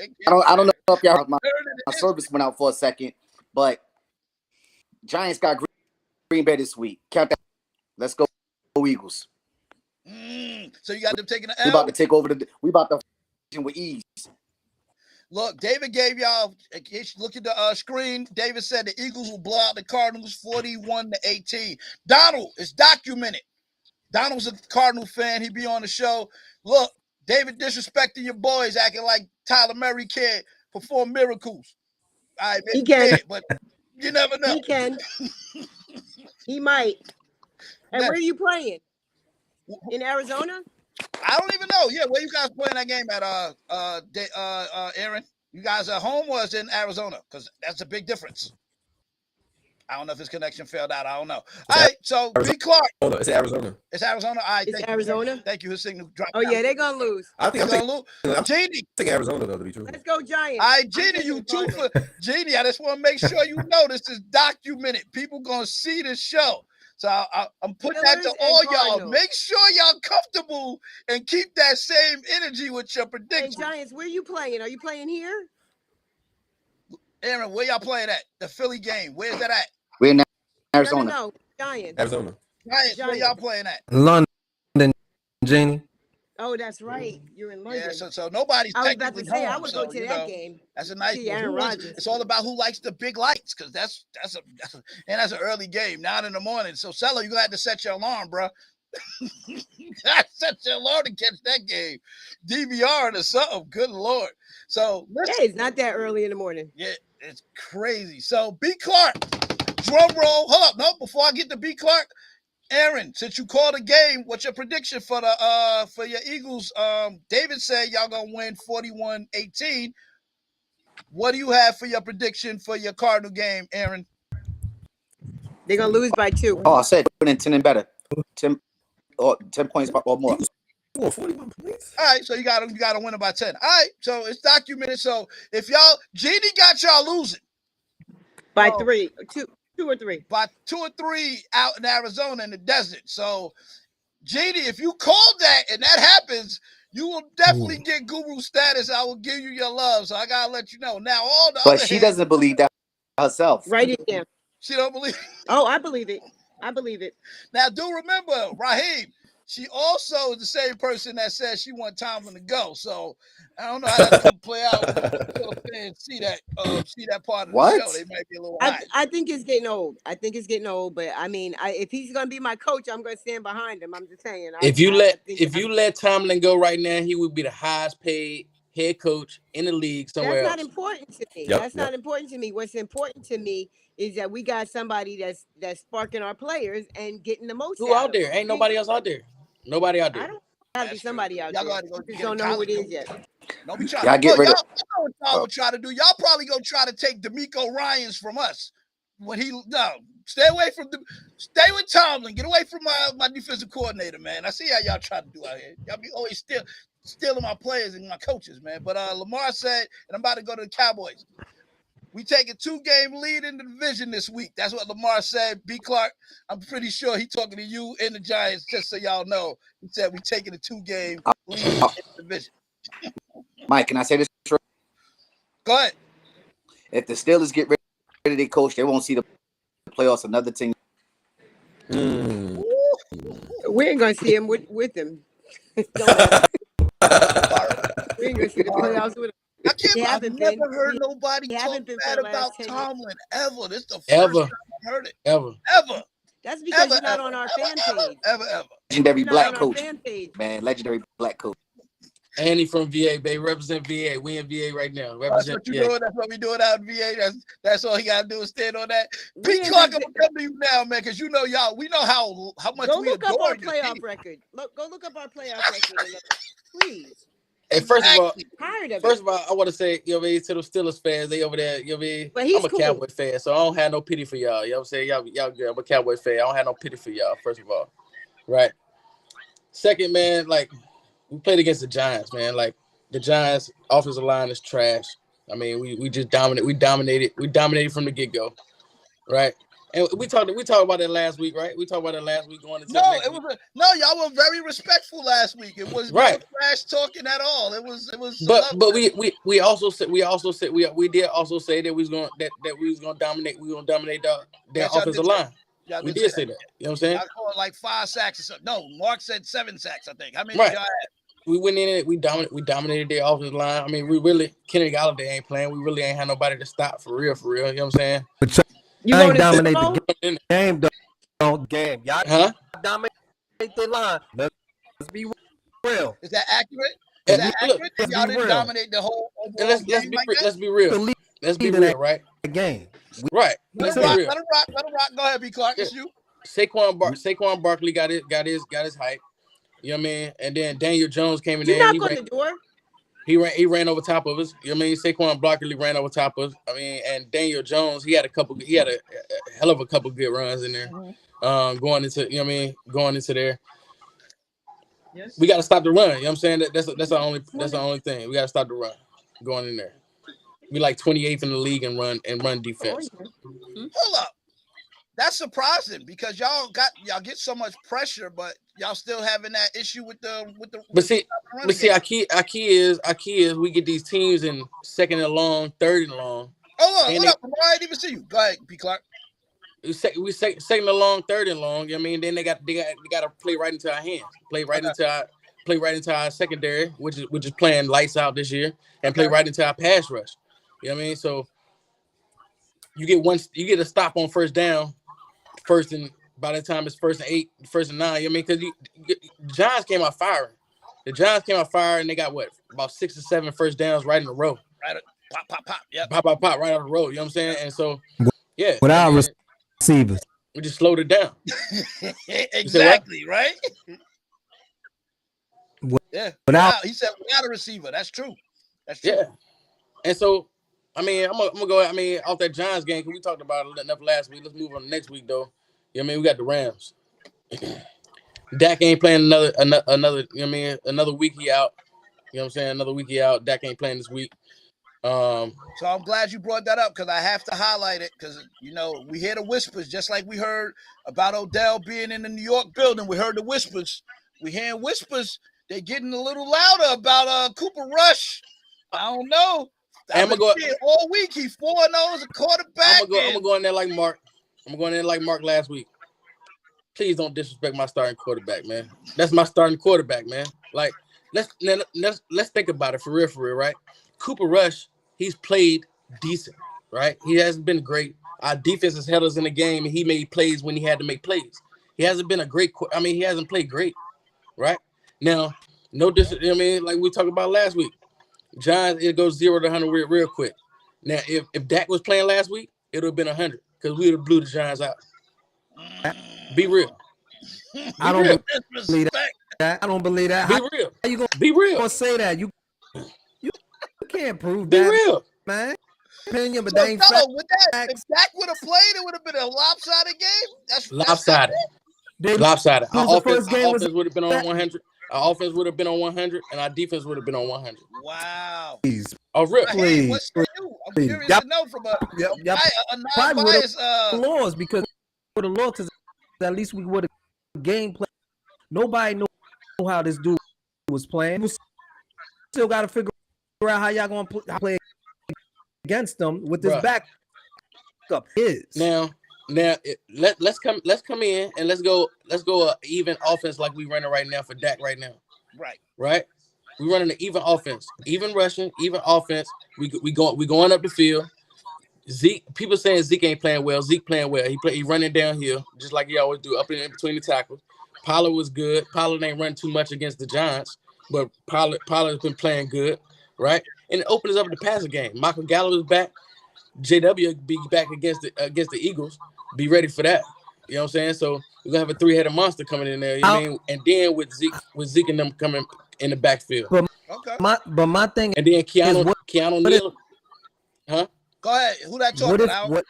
don't know if y'all my service went out for a second, but Giants got Green Bay this week. Count that. Let's go Eagles. So you got them taking the L. We about to take over we about to with ease. Look, David gave y'all. Look at the screen. David said the Eagles will blow out the Cardinals 41-18. Donald, it's documented. Donald's a Cardinal fan. He be on the show. Look, David disrespecting your boys, acting like Tyler Murray can't perform miracles. All right, he can, but you never know. He can. He might. And where are you playing? In Arizona? I don't even know. Yeah, where you guys playing that game at? Aaron, you guys at home or is it in Arizona? Because that's a big difference. I don't know if his connection failed out. I don't know. All right, so B. Clark. It's Arizona. It's Arizona. All right, it's Arizona. Thank you. His signal dropped. Oh yeah, they're gonna lose. I think they're gonna lose. Genie, I think Arizona though, to be true. Let's go Giants. All right, Genie, you two for Genie. I just want to make sure you know this is documented. People gonna see this show. So I'm putting that to all y'all. Make sure y'all comfortable and keep that same energy with your predictions. Hey, Giants, where you playing? Are you playing here? Aaron, where y'all playing at? The Philly game. Where's that at? We're in Arizona. No, Giants. Arizona. Giants, where y'all playing at? London, Genie. Oh, that's right. You're in London. Yeah, so nobody's I was about technically to say I home. would So go to that game. that's a nice See one. Aaron Rodgers. It's all about who likes the big lights, because that's an early game, 9 in the morning. So Cello, you're gonna have to set your alarm, bro. You gotta set your alarm to catch that game. DVR or something. Good lord. So yeah, it's not that early in the morning. Yeah, it's crazy. So B Clark, drum roll. Hold up, no, before I get to B Clark, Aaron, since you called the game, what's your prediction for your Eagles? David said y'all gonna win 41-18. What do you have for your prediction for your Cardinal game, Aaron? They're gonna lose by 2. Oh, I said 10 and better. 10 points or more. 41 points. All right, so you gotta win it by 10. All right, so it's documented. So if y'all Genie got y'all losing by 3, 2 or 3. by 2 or 3 out in Arizona in the desert. So Genie, if you called that and that happens, you will definitely get guru status. I will give you your love. So I gotta let you know. Now all the But other she doesn't believe that herself. Write it down. She don't believe. Oh, I believe it. I believe it. Now do remember, Raheem, she also is the same person that says she want Tomlin to go. So I don't know how that's gonna play out. See that part of the show. They might be a little hot. I think it's getting old. But I mean, if he's gonna be my coach, I'm gonna stand behind him. I'm just saying. If you let Tomlin go right now, he would be the highest paid head coach in the league somewhere That's else. not important to me. Yep, That's not important to me. What's important to me is that we got somebody that's sparking our players and getting the most. Who out there? Ain't nobody else out there. Nobody out there. I don't gotta be somebody out there. Gotta go just don't know who it is yet. Don't be trying. Y'all get rid of. I know what y'all would try to do. Y'all probably gonna try to take D'Amico Ryans from us when stay away from stay with Tomlin. Get away from my defensive coordinator, man. I see how y'all try to do out here. Y'all be always stealing my players and my coaches, man. But Lamar said, and I'm about to go to the Cowboys. We take a 2-game lead in the division this week. That's what Lamar said. B. Clark, I'm pretty sure he's talking to you and the Giants, just so y'all know. He said we taking a 2-game lead in the division. Mike, can I say this? Go ahead. If the Steelers get rid of their coach, they won't see the playoffs. Another team. We ain't gonna see him with him. We ain't gonna see the playoffs with him. I've never heard nobody talk bad about Tomlin ever. This is the first time I heard it. Ever. That's because you're not on our fan page. Ever. Legendary black coach, man. Legendary black coach. And he from VA, baby. Represent VA. We in VA right now. Represent VA. That's what we doing out in VA. That's all he gotta do is stand on that. B. Clark, I'm gonna come to you now, man, because you know y'all. We know how much go we look up adore our playoff record. Go look up our playoff record, please. And first of all, I want to say, to the Steelers fans, they over there, but he's I'm a Cowboy fan, so I don't have no pity for y'all. You know what I'm saying? Y'all good. I'm a Cowboy fan. I don't have no pity for y'all, first of all. Right. Second, man, like, we played against the Giants, man. Like, the Giants' offensive line is trash. I mean, we just dominated. We dominated from the get-go. Right? And we talked about that last week, right? We talked about that last week going into y'all were very respectful last week. It was no trash talking at all. It was But we also said we did also say that we was going to dominate. We were going to dominate their offensive line. We did say that. You know what I'm saying? I called like 5 sacks or something. No, Mark said 7 sacks, I think. How many y'all had? We went in it. We dominated their offensive line. I mean, Kenny Galladay ain't playing. We really ain't had nobody to stop for real. You know what I'm saying? You ain't dominate the game, don't game. Y'all dominate the line. Let's be real. Is that accurate? Y'all didn't dominate the whole let's be real. Let's be real, right? The game. Right. Let him rock. Go ahead, B. Clark. It's you. Saquon Barkley got his hype. You know what I mean? And then Daniel Jones came in there. You knock on the door. He ran over top of us. You know what I mean? Saquon Barkley ran over top of us. I mean, and Daniel Jones, he had a hell of a couple good runs in there. Going into there. Yes. We got to stop the run. You know what I'm saying? That's the only thing. We got to stop the run going in there. We like 28th in the league and run defense. Hold up. That's surprising because y'all get so much pressure, but y'all still having that issue with the. But see, our key is we get these teams in 2nd and long, 3rd and long. Hold up. I didn't even see you. Go ahead, P. Clark. We 2nd and long, 3rd and long. You know what I mean? Then they got to play right into our hands. Play right into play right into our secondary, which is playing lights out this year, and play right into our pass rush. You know what I mean? So you get a stop on first down, first and by the time it's 1st and 8, 1st and 9. You know what I mean? Because the Giants came out firing. The Giants came out firing, and they got about 6 or 7 first downs right in a row. Right, pop, yep. Pop, right out of the road. You know what I'm saying? And so, yeah, without receivers, we just slowed it down. Exactly, right? Yeah. Without, he said without a receiver. That's true. That's true. Yeah. And so, I mean, I'm gonna go. I mean, off that Giants game, because we talked about it enough last week. Let's move on to next week, though. You know what I mean? We got the Rams. Dak ain't playing another. You know what I mean? Another week he out. You know what I'm saying? Another week he out. Dak ain't playing this week. So I'm glad you brought that up because I have to highlight it because, we hear the whispers just like we heard about Odell being in the New York building. We heard the whispers. We hearing whispers. They're getting a little louder about Cooper Rush. I don't know. I've been seeing all week. He's 4-0 as a quarterback. I'm gonna go in there like Mark. I'm going in there like Mark last week. Please don't disrespect my starting quarterback, man. That's my starting quarterback, man. Like, let's think about it for real, right? Cooper Rush, he's played decent, right? He hasn't been great. Our defense has held us in the game, and he made plays when he had to make plays. He hasn't been he hasn't played great, right? Now, I mean, like we talked about last week, Giants, it goes 0 to 100 real quick. Now, if Dak was playing last week, it would have been 100 because we would have blew the Giants out. Be real. I don't believe that. I don't believe that. Be real. How you gonna say that? You can't prove Be that. Be real, man. Opinion, but So, they ain't fact. if Dak would have played, it would have been a lopsided game. That's lopsided. Lopsided. Our offense would have been on 100. Our offense would have been on 100, and our defense would have been on 100. Wow. Please. Oh, really? Hey, what's you? I'm curious to know from a non-biased laws because for the law, because at least we would have game plan. Nobody know how this dude was playing. We still got to figure out how y'all gonna play against them with this back up. Now let's come in and let's go even offense like we running right now for Dak right now. Right. We running an even offense, even rushing, even offense. We going up the field. Zeke, people saying Zeke ain't playing well. Zeke playing well. He running downhill just like he always do, up in between the tackles. Pollard was good. Pollard ain't running too much against the Giants, but Pollard's been playing good, right? And it opens up the passing game. Michael Gallup is back. JW be back against the Eagles. Be ready for that. You know what I'm saying? So we're gonna have a 3-headed monster coming in there. You know what I mean? And then with Zeke and them coming in the backfield. Okay. My thing and then Keanu Neal. Huh? Go ahead. Who that talking about? Go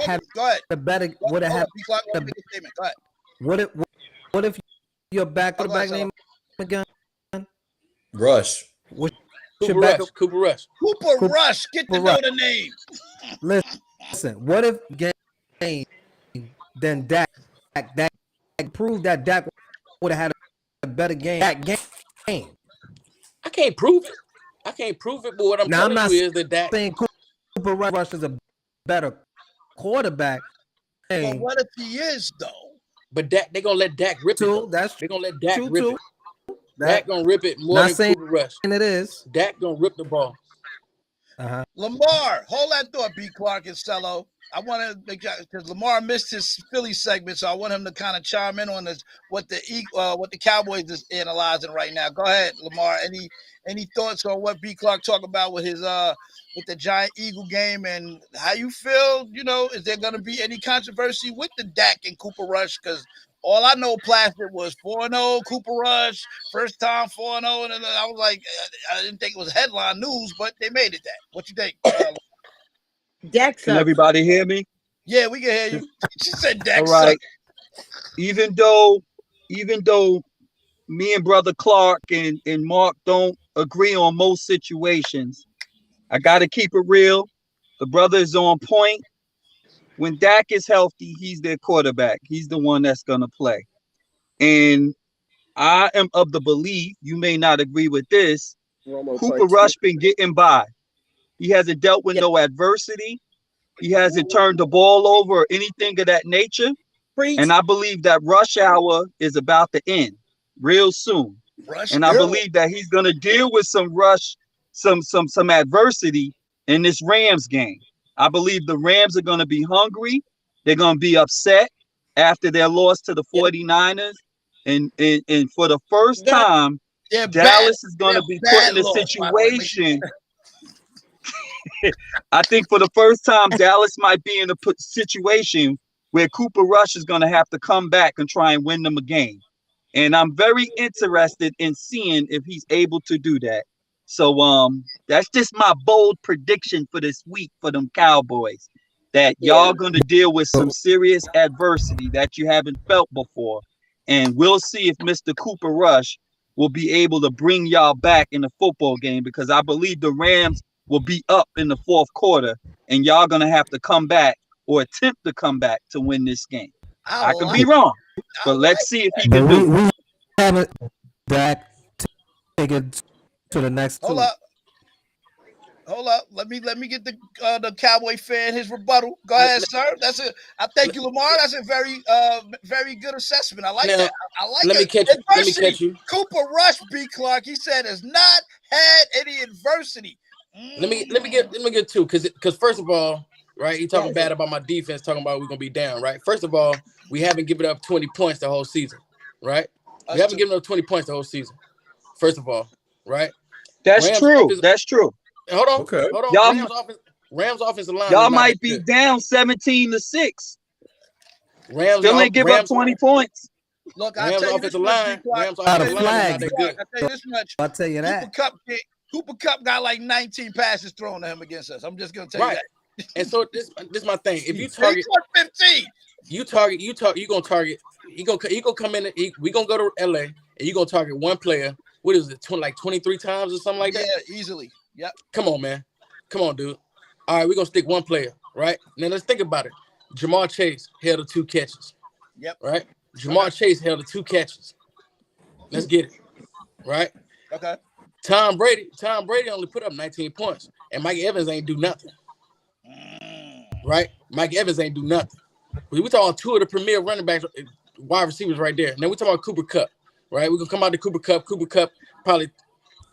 ahead. Go ahead. What if your quarterback name again? Rush. Cooper Rush. Cooper Rush. Get to know the name. Listen, what if game then Dak proved that Dak would have had a better game that game? I can't prove it, but what I'm telling you is that Dak saying Cooper Rush is a better quarterback. But what if he is though? But Dak, they're gonna let Dak rip it. They're gonna let Dak rip it. Dak gonna rip it more than Cooper Rush. And it is. Dak gonna rip the ball. Lamar, hold that thought, B. Clark and Cello. I want to make because Lamar missed his Philly segment, so I want him to kind of chime in on this what the Cowboys is analyzing right now. Go ahead, Lamar. Any thoughts on what B. Clark talked about with his with the Giant Eagle game and how you feel? Is there going to be any controversy with the Dak and Cooper Rush? Because all I know, Plastic was 4-0, Cooper Rush, first time 4-0, and then I was like, I didn't think it was headline news, but they made it that. What you think? Dak Can everybody hear me? Yeah, we can hear you. She said Dak. All right. Even though me and Brother Clark and Mark don't agree on most situations, I got to keep it real. The brother is on point. When Dak is healthy, he's their quarterback. He's the one that's going to play. And I am of the belief, you may not agree with this, Cooper Rush been getting by. He hasn't dealt with no adversity. He hasn't turned the ball over or anything of that nature. And I believe that rush hour is about to end real soon. Rush and I ill. believe that he's going to deal with some adversity in this Rams game. I believe the Rams are going to be hungry. They're going to be upset after their loss to the 49ers. And for the first time, Dallas is going to be put in a situation. I think for the first time, Dallas might be in a situation where Cooper Rush is going to have to come back and try and win them a game. And I'm very interested in seeing if he's able to do that. So that's just my bold prediction for this week for them Cowboys, that y'all going to deal with some serious adversity that you haven't felt before. And we'll see if Mr. Cooper Rush will be able to bring y'all back in the football game, because I believe the Rams will be up in the fourth quarter and y'all going to have to come back or attempt to come back to win this game. I could be wrong, but let's see if he can do it. We haven't Dak take it to the next two. Hold up. Let me get the Cowboy fan his rebuttal. Go ahead, sir. That's it. I thank you, Lamar. That's a very good assessment. I like that. I like it. Let me catch you. Cooper Rush, B. Clark, he said, has not had any adversity. Let me get two, because first of all, right, you talking bad about my defense, talking about we're gonna be down, right? First of all, we haven't given up 20 points the whole season, right? We haven't given up 20 points the whole season. First of all, right? That's true. That's true. Hold on. Okay. Hold on. Rams offensive line. Y'all might be down 17-6. Rams still ain't give up 20 points. Look, I tell you this much. Rams offensive line. I tell you this much. I'll tell you that. Cooper Kupp got like 19 passes thrown at him against us. I'm just gonna tell you that. And so this my thing. If you target 15, you gonna target. He gonna come in. We gonna go to LA, and you gonna target one player. What is it? 23 times or something like that? Yeah, easily. Yep. Come on, man. Come on, dude. All right, we're gonna stick one player, right? Now let's think about it. Jamar Chase held the 2 catches. Yep. Right? Jamar Chase held the 2 catches. Let's get it. Right? Okay. Tom Brady only put up 19 points, and Mike Evans ain't do nothing. Right? Mike Evans ain't do nothing. We talking 2 of the premier running backs, wide receivers right there. Now we talking about Cooper Kupp, right? We're gonna come out to Cooper Kupp. Cooper Kupp probably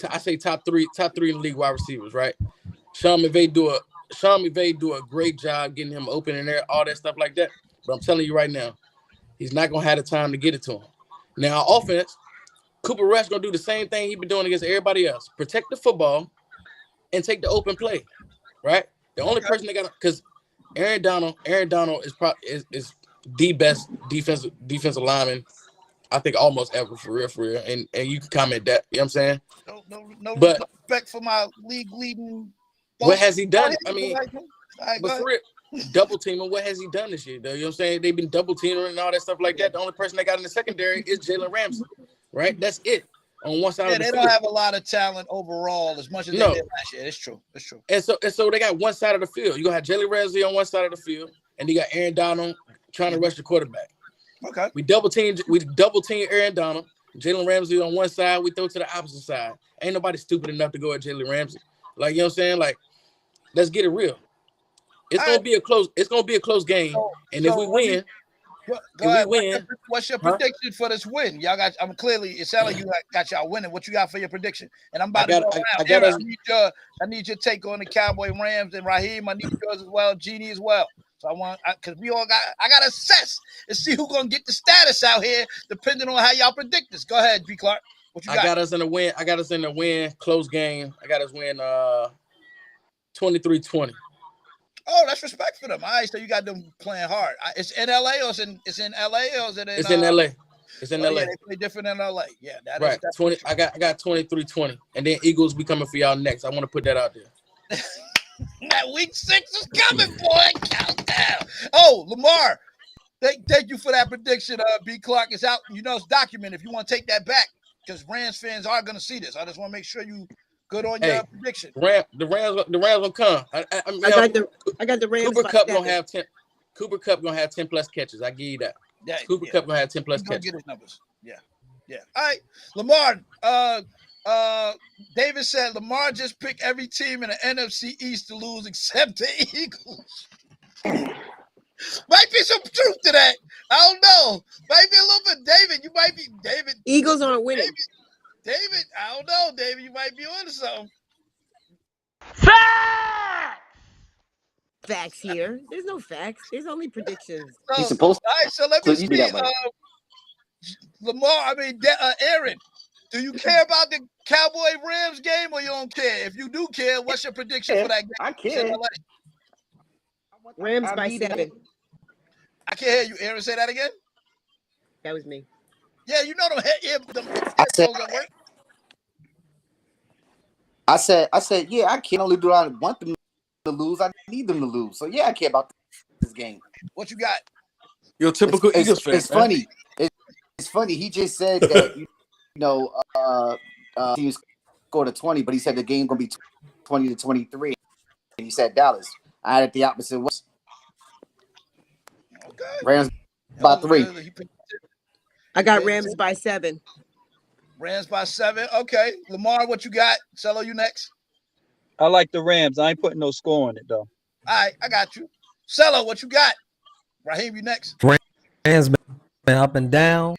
I say top three in the league wide receivers, right? Sean McVay do a great job getting him open in there, all that stuff like that. But I'm telling you right now, he's not gonna have the time to get it to him. Now, offense, Cooper Rush gonna do the same thing he's been doing against everybody else: protect the football and take the open play, right? The only person that got, because Aaron Donald is the best defensive lineman, I think, almost ever, for real. And you can comment that. You know what I'm saying? No respect for my league leading. What has he done? I mean, but for real, double teaming, what has he done this year, though? You know what I'm saying? They've been double teaming and all that stuff like that. The only person they got in the secondary is Jalen Ramsey, right? That's it. On one side of the field. They don't have a lot of talent overall as much as they did last year. It's true. And so they got one side of the field. You gonna have Jalen Ramsey on one side of the field, and you got Aaron Donald trying to rush the quarterback. Okay. We double team Aaron Donald. Jalen Ramsey on one side, we throw to the opposite side. Ain't nobody stupid enough to go at Jalen Ramsey. Like, you know what I'm saying? Like, let's get it real. It's gonna be a close game. And if we win, what's your prediction for this win? Y'all got it sounds like you got y'all winning. What you got for your prediction? And I'm about to go around. I need your take on the Cowboy Rams, and Raheem, I need yours as well, Jeannie as well. So because I got to assess and see who's going to get the status out here, depending on how y'all predict this. Go ahead, B. Clark. What you got? I got us in the win, close game. I got us win 23-20. Oh, that's respect for them. All right, so you got them playing hard. It's in LA or it's in LA or is it in? It's in LA. It's in LA. Yeah, they play different in LA. Yeah, that right. Is 20. I got 23-20, and then Eagles be coming for y'all next. I want to put that out there. That week 6 is coming, boy. Countdown. Oh, Lamar, thank you for that prediction. B. Clark is out. You know, it's documented. If you want to take that back, because Rams fans are going to see this. I just want to make sure you good on your prediction. The Rams will come. I got the Rams. Cooper Kupp gonna have 10. Cooper Kupp gonna have 10 plus catches. I give you that. Yeah, Cooper Kupp gonna have 10 plus catches. Get his numbers. Yeah. All right, Lamar. David said Lamar just picked every team in the NFC East to lose except the Eagles. Might be some truth to that. I don't know. Might be a little bit. David, you might be David. Eagles aren't winning. David, I don't know, David. You might be on to something. Facts here. There's no facts. There's only predictions. So, He's supposed all right, so let to me you see. that way. Aaron, do you care about the Cowboy Rams game or you don't care? If you do care, what's your prediction for that game? I It's in care. LA. Rams by need it. 7. I can't hear you, Aaron. Say that again. That was me. Yeah, you know them I said, headphones at work. I said, yeah, I can't only do I want them to lose. I need them to lose. So yeah, I care about this game. What you got? Your typical Eagles fan. It's funny. It's funny. He just said that team scored a 20, but he said the game gonna be 20-23. And he said Dallas. I had it the opposite way. Okay. Rams by 3. I got Rams by 7. Rams by 7. Okay. Lamar, what you got? Cello, you next. I like the Rams. I ain't putting no score on it though. All right, I got you. Cello, what you got? Raheem, you next. Rams been up and down.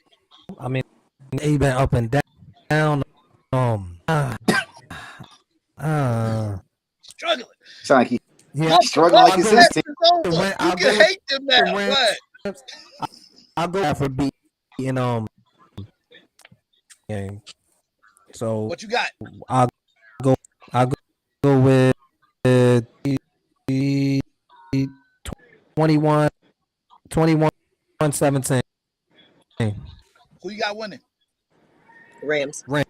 I mean, they been up and down. Struggling. Sound like Yeah, struggling like his team. You can hate them now. What? I'll go for beating game. So what you got? I'll go with 21-17. Who you got winning? Rams. You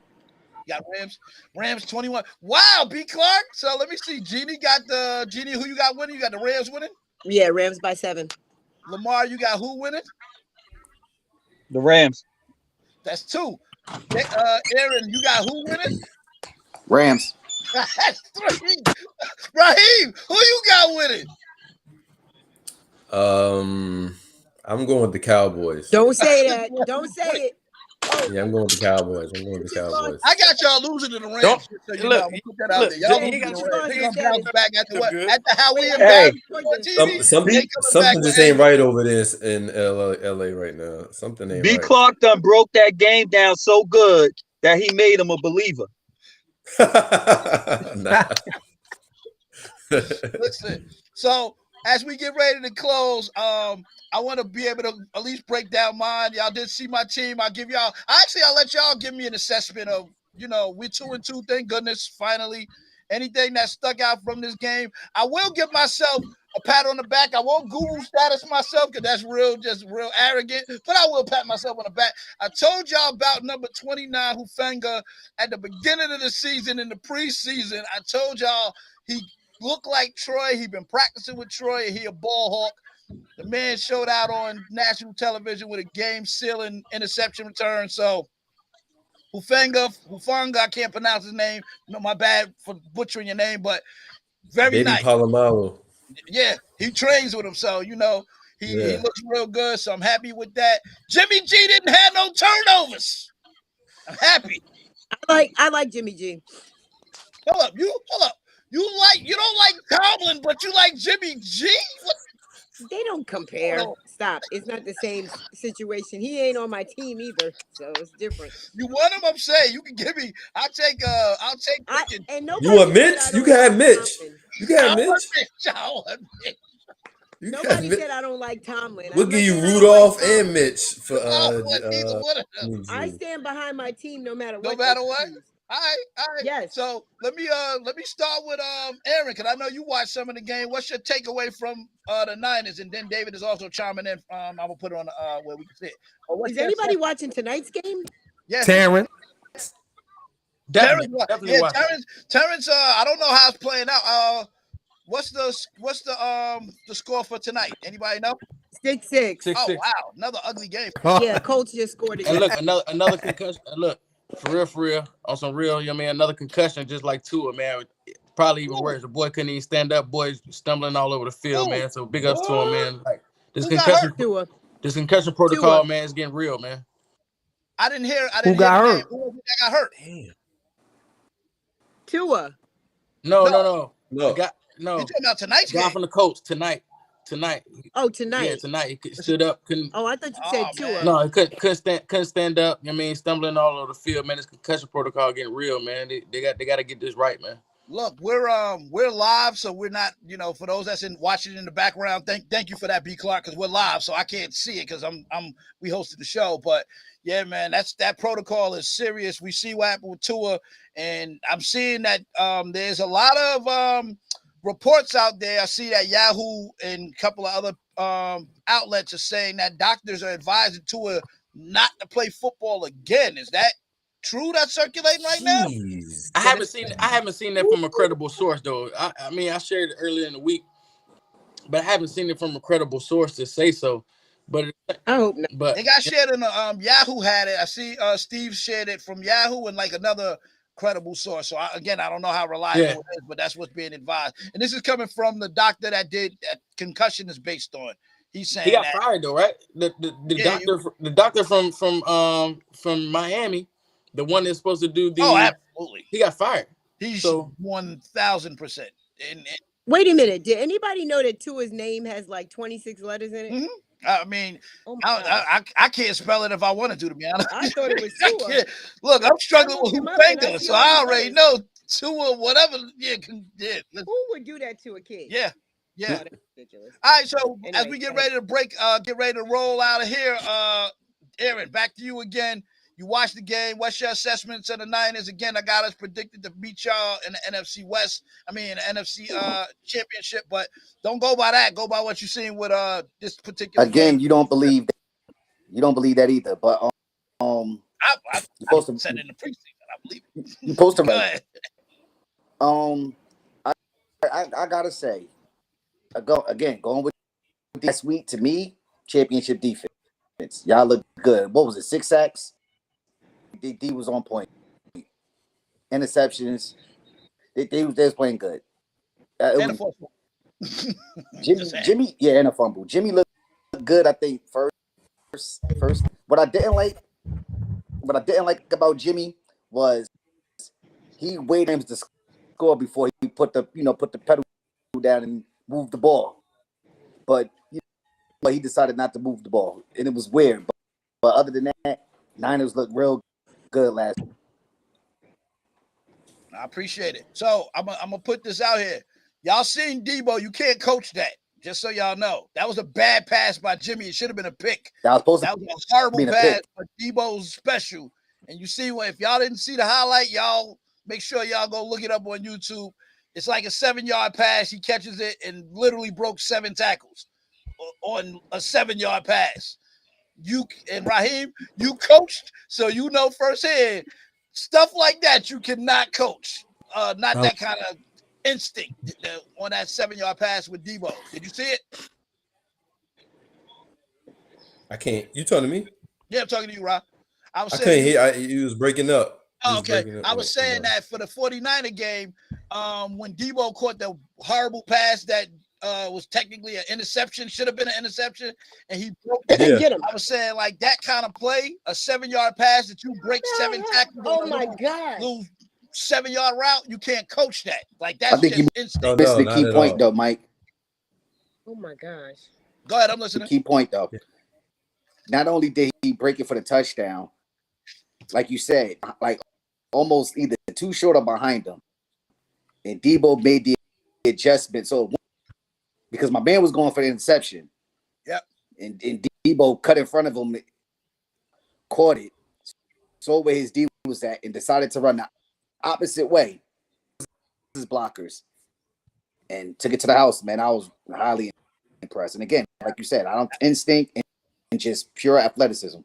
got Rams. Rams 21. Wow, B. Clark. So let me see. Jeannie, who you got winning? You got the Rams winning? Yeah, Rams by 7. Lamar, you got who winning? The Rams. That's 2. Aaron, you got who winning? Rams. That's 3. Raheem, who you got winning? I'm going with the Cowboys. Don't say that. Don't say it. Yeah, I'm going with the Cowboys. I got y'all losing to the Rams. Don't- So you look, know, we'll put that out there. Y'all losing to the Rams. They gonna bounce back after what? Good. After how we Hey. Something just ain't right over this in LA right now. Something ain't B. right. Clark done broke that game down so good that he made him a believer. Nah. Listen, so as we get ready to close, I want to be able to at least break down mine. Y'all did see my team. I'll let y'all give me an assessment of, we're 2-2. Thank goodness, finally. Anything that stuck out from this game, I will give myself a pat on the back. I won't guru status myself because that's real arrogant, but I will pat myself on the back. I told y'all about number 29, Hufanga, at the beginning of the season, in the preseason. I told y'all he looked like Troy. He been practicing with Troy. He a ball hawk. The man showed out on national television with a game-sealing interception return. So Hufanga, I can't pronounce his name. No, my bad for butchering your name, but very Baby nice. Palomalo. Yeah, he trains with him, so he looks real good. So I'm happy with that. Jimmy G didn't have no turnovers. I'm happy. I like Jimmy G. Hold up. You don't like Tomlin, but you like Jimmy G? What? They don't compare. Stop. It's not the same situation. He ain't on my team either, so it's different. You want him? I'm saying you can give me. I'll take. You want Mitch? You can have Mitch. You can have Mitch. Nobody said I don't like Tomlin. We'll give you Rudolph and Mitch for I stand behind my team no matter what. No matter what. All right. Yes. So let me start with Aaron, because I know you watched some of the game. What's your takeaway from the Niners? And then David is also chiming in. I'm gonna put it on where we can see it. Is anybody watching tonight's game? Yes. Terrence. Terrence. I don't know how it's playing out. What's the score for tonight? Anybody know? 6-6. Oh wow, another ugly game. Yeah, Colts just scored again. And look, another concussion. Look, for real, on some real, another concussion just like Tua, man. Probably even worse. The boy couldn't even stand up. Boy's stumbling all over the field, man. So big ups to him, man. Like this concussion protocol, man, is getting real, man. I didn't hear. Who got hurt? Who got hurt? Damn. Tua. No. You talking about tonight's game? Guy from the Colts tonight. tonight. Oh, tonight. Yeah, tonight. He stood up, couldn't. Oh, I thought you said Tua. No, he couldn't stand up. I mean, stumbling all over the field, man. This concussion protocol getting real, man. They got to get this right, man. Look, we're live, so we're not, for those that's watching in the background, thank you for that, B. Clark, because we're live, so I can't see it because we hosted the show. But yeah, man, that protocol is serious. We see what happened with Tua, and I'm seeing that there's a lot of reports out there. I see that Yahoo and a couple of other outlets are saying that doctors are advising Tua not to play football again. Is that true? That's circulating right now? I haven't seen that from a credible source though. I mean, I shared it earlier in the week, but I haven't seen it from a credible source to say so. But I hope not. But it got shared in the Yahoo had it. I see Steve shared it from Yahoo and like another credible source. So I don't know how reliable it is, but that's what's being advised. And this is coming from the doctor that concussion is based on. He's saying he got fired though, right? The doctor from Miami, the one that's supposed to do the absolutely, he got fired. He's 1,000%. Wait a minute. Did anybody know that Tua's name has like 26 letters in it? Mm-hmm. I mean, I can't spell it if I wanted to be honest. I thought it was Tua. Look, I'm struggling with Hufanga, so I already know Tua, whatever. Who would do that to a kid? Yeah. Yeah. All right, so anyway, as we get ready to roll out of here, Aaron, back to you again. You watched the game. What's your assessments of the Niners? Again, I got us predicted to beat y'all in the NFC West. I mean, in the NFC Championship. But don't go by that. Go by what you're seeing with this particular game. You don't believe that either. But I supposed to said in the preseason. I believe it. You're supposed to. Go ahead. I gotta say, going with this week to me, championship defense. Y'all look good. What was it? 6 sacks. D was on point. Interceptions. They was playing good. Jimmy, and a fumble. Jimmy looked good. I think first. What I didn't like about Jimmy was he waited to score before he put the pedal down and moved the ball. But he decided not to move the ball, and it was weird. But other than that, Niners looked real good last week. I appreciate it. So I'm gonna put this out here. Y'all seen Debo? You can't coach that. Just so y'all know, that was a bad pass by Jimmy. It should have been a pick. That was a horrible pass, but Debo's special. And you see, if y'all didn't see the highlight, y'all make sure y'all go look it up on YouTube. It's like a 7-yard pass. He catches it and literally broke 7 tackles on a 7-yard pass. You and Raheem, you coached, so you know firsthand stuff like that. You cannot coach. That kind of instinct on that 7-yard pass with Debo. Did you see it? I can't. You talking to me? Yeah, I'm talking to you, Rob. I couldn't hear. You was breaking up. Okay. I was saying that for the 49er game, when Debo caught the horrible pass that was technically an interception, should have been an interception, and he broke it. Get him. I was saying like that kind of play, a 7-yard pass that you break 7 tackles. Oh my God. Little 7-yard route, you can't coach that. Like that's I think just instinct. This is the key point, though, Mike. Oh my gosh. Go ahead, I'm listening. The key point, though. Not only did he break it for the touchdown, like you said, like almost either too short or behind him, and Debo made the adjustment. So because my man was going for the interception, and Debo cut in front of him, caught it, saw where his D was at, and decided to run the opposite way. His blockers and took it to the house. Man, I was highly impressed. And again, like you said, I don't instinct and just pure athleticism.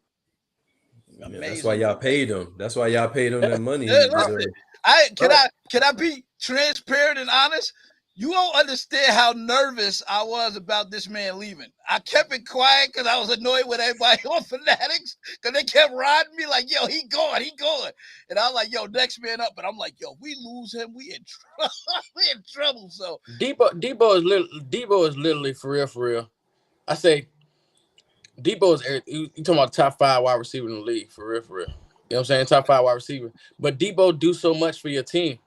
That's why y'all paid him. That's why y'all paid him that money. Can I be transparent and honest? You don't understand how nervous I was about this man leaving. I kept it quiet because I was annoyed with everybody on Fanatics because they kept riding me like, yo, he going. And I was like, yo, next man up. But I'm like, yo, we lose him, we in trouble. We in trouble. So Debo is literally for real. I say Debo is you talking about top 5 wide receiver in the league, for real. You know what I'm saying? Top 5 wide receiver. But Debo do so much for your team.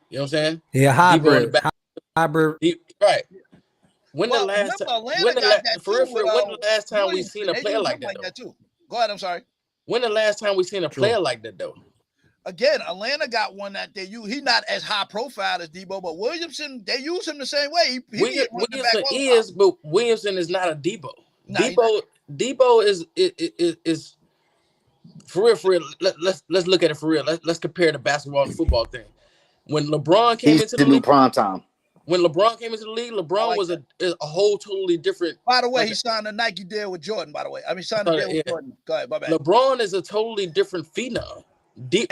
You know what I'm saying? Yeah, hybrid. Right. When Well, the last remember time? Atlanta got that For too real, with when the last time we Williamson. seen a They player used like him that like though? that too. Go ahead. I'm sorry. When the last time we seen a player like that though? Again, Atlanta got one that they use. He's not as high profile as Debo, but Williamson, they use him the same way. He be running back Williamson all the time. is, but Williamson is not a Debo. Nah, he's not. Debo is for real. For real. Let's look at it for real. Let's compare the basketball and football thing. When LeBron came He's into the the new league, prime time. when LeBron came into the league, LeBron was a whole totally different. By the way, like he signed a Nike deal with Jordan. By the way, I mean signed a deal with Jordan. Go ahead, my bad. LeBron is a totally different phenom.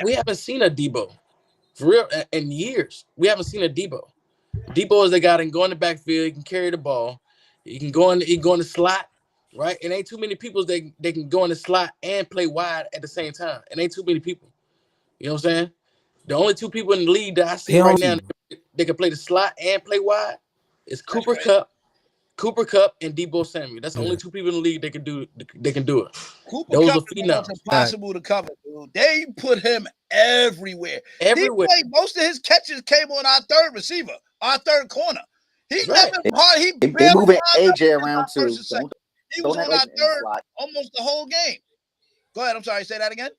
We haven't seen a Debo for real in years. We haven't seen a Debo. Debo is the guy that can go in the backfield. He can carry the ball. He can go in. He can go in the slot. Right. It ain't too many people they can go in the slot and play wide at the same time. It ain't too many people. You know what I'm saying? The only two people in the league that I see right now they can play the slot and play wide is Cooper Kupp and Debo Samuel. That's the only two people in the league that can do it. Cooper Those Kupp are is almost phenoms. impossible to cover, dude. They put him everywhere. Everywhere. Most of his catches came on our third receiver, our third corner. He Right. never hard. He They barely moving lined up AJ in around our too. first and second. He was Don't on act our like third slot. almost the whole game. Go ahead. I'm sorry. Say that again.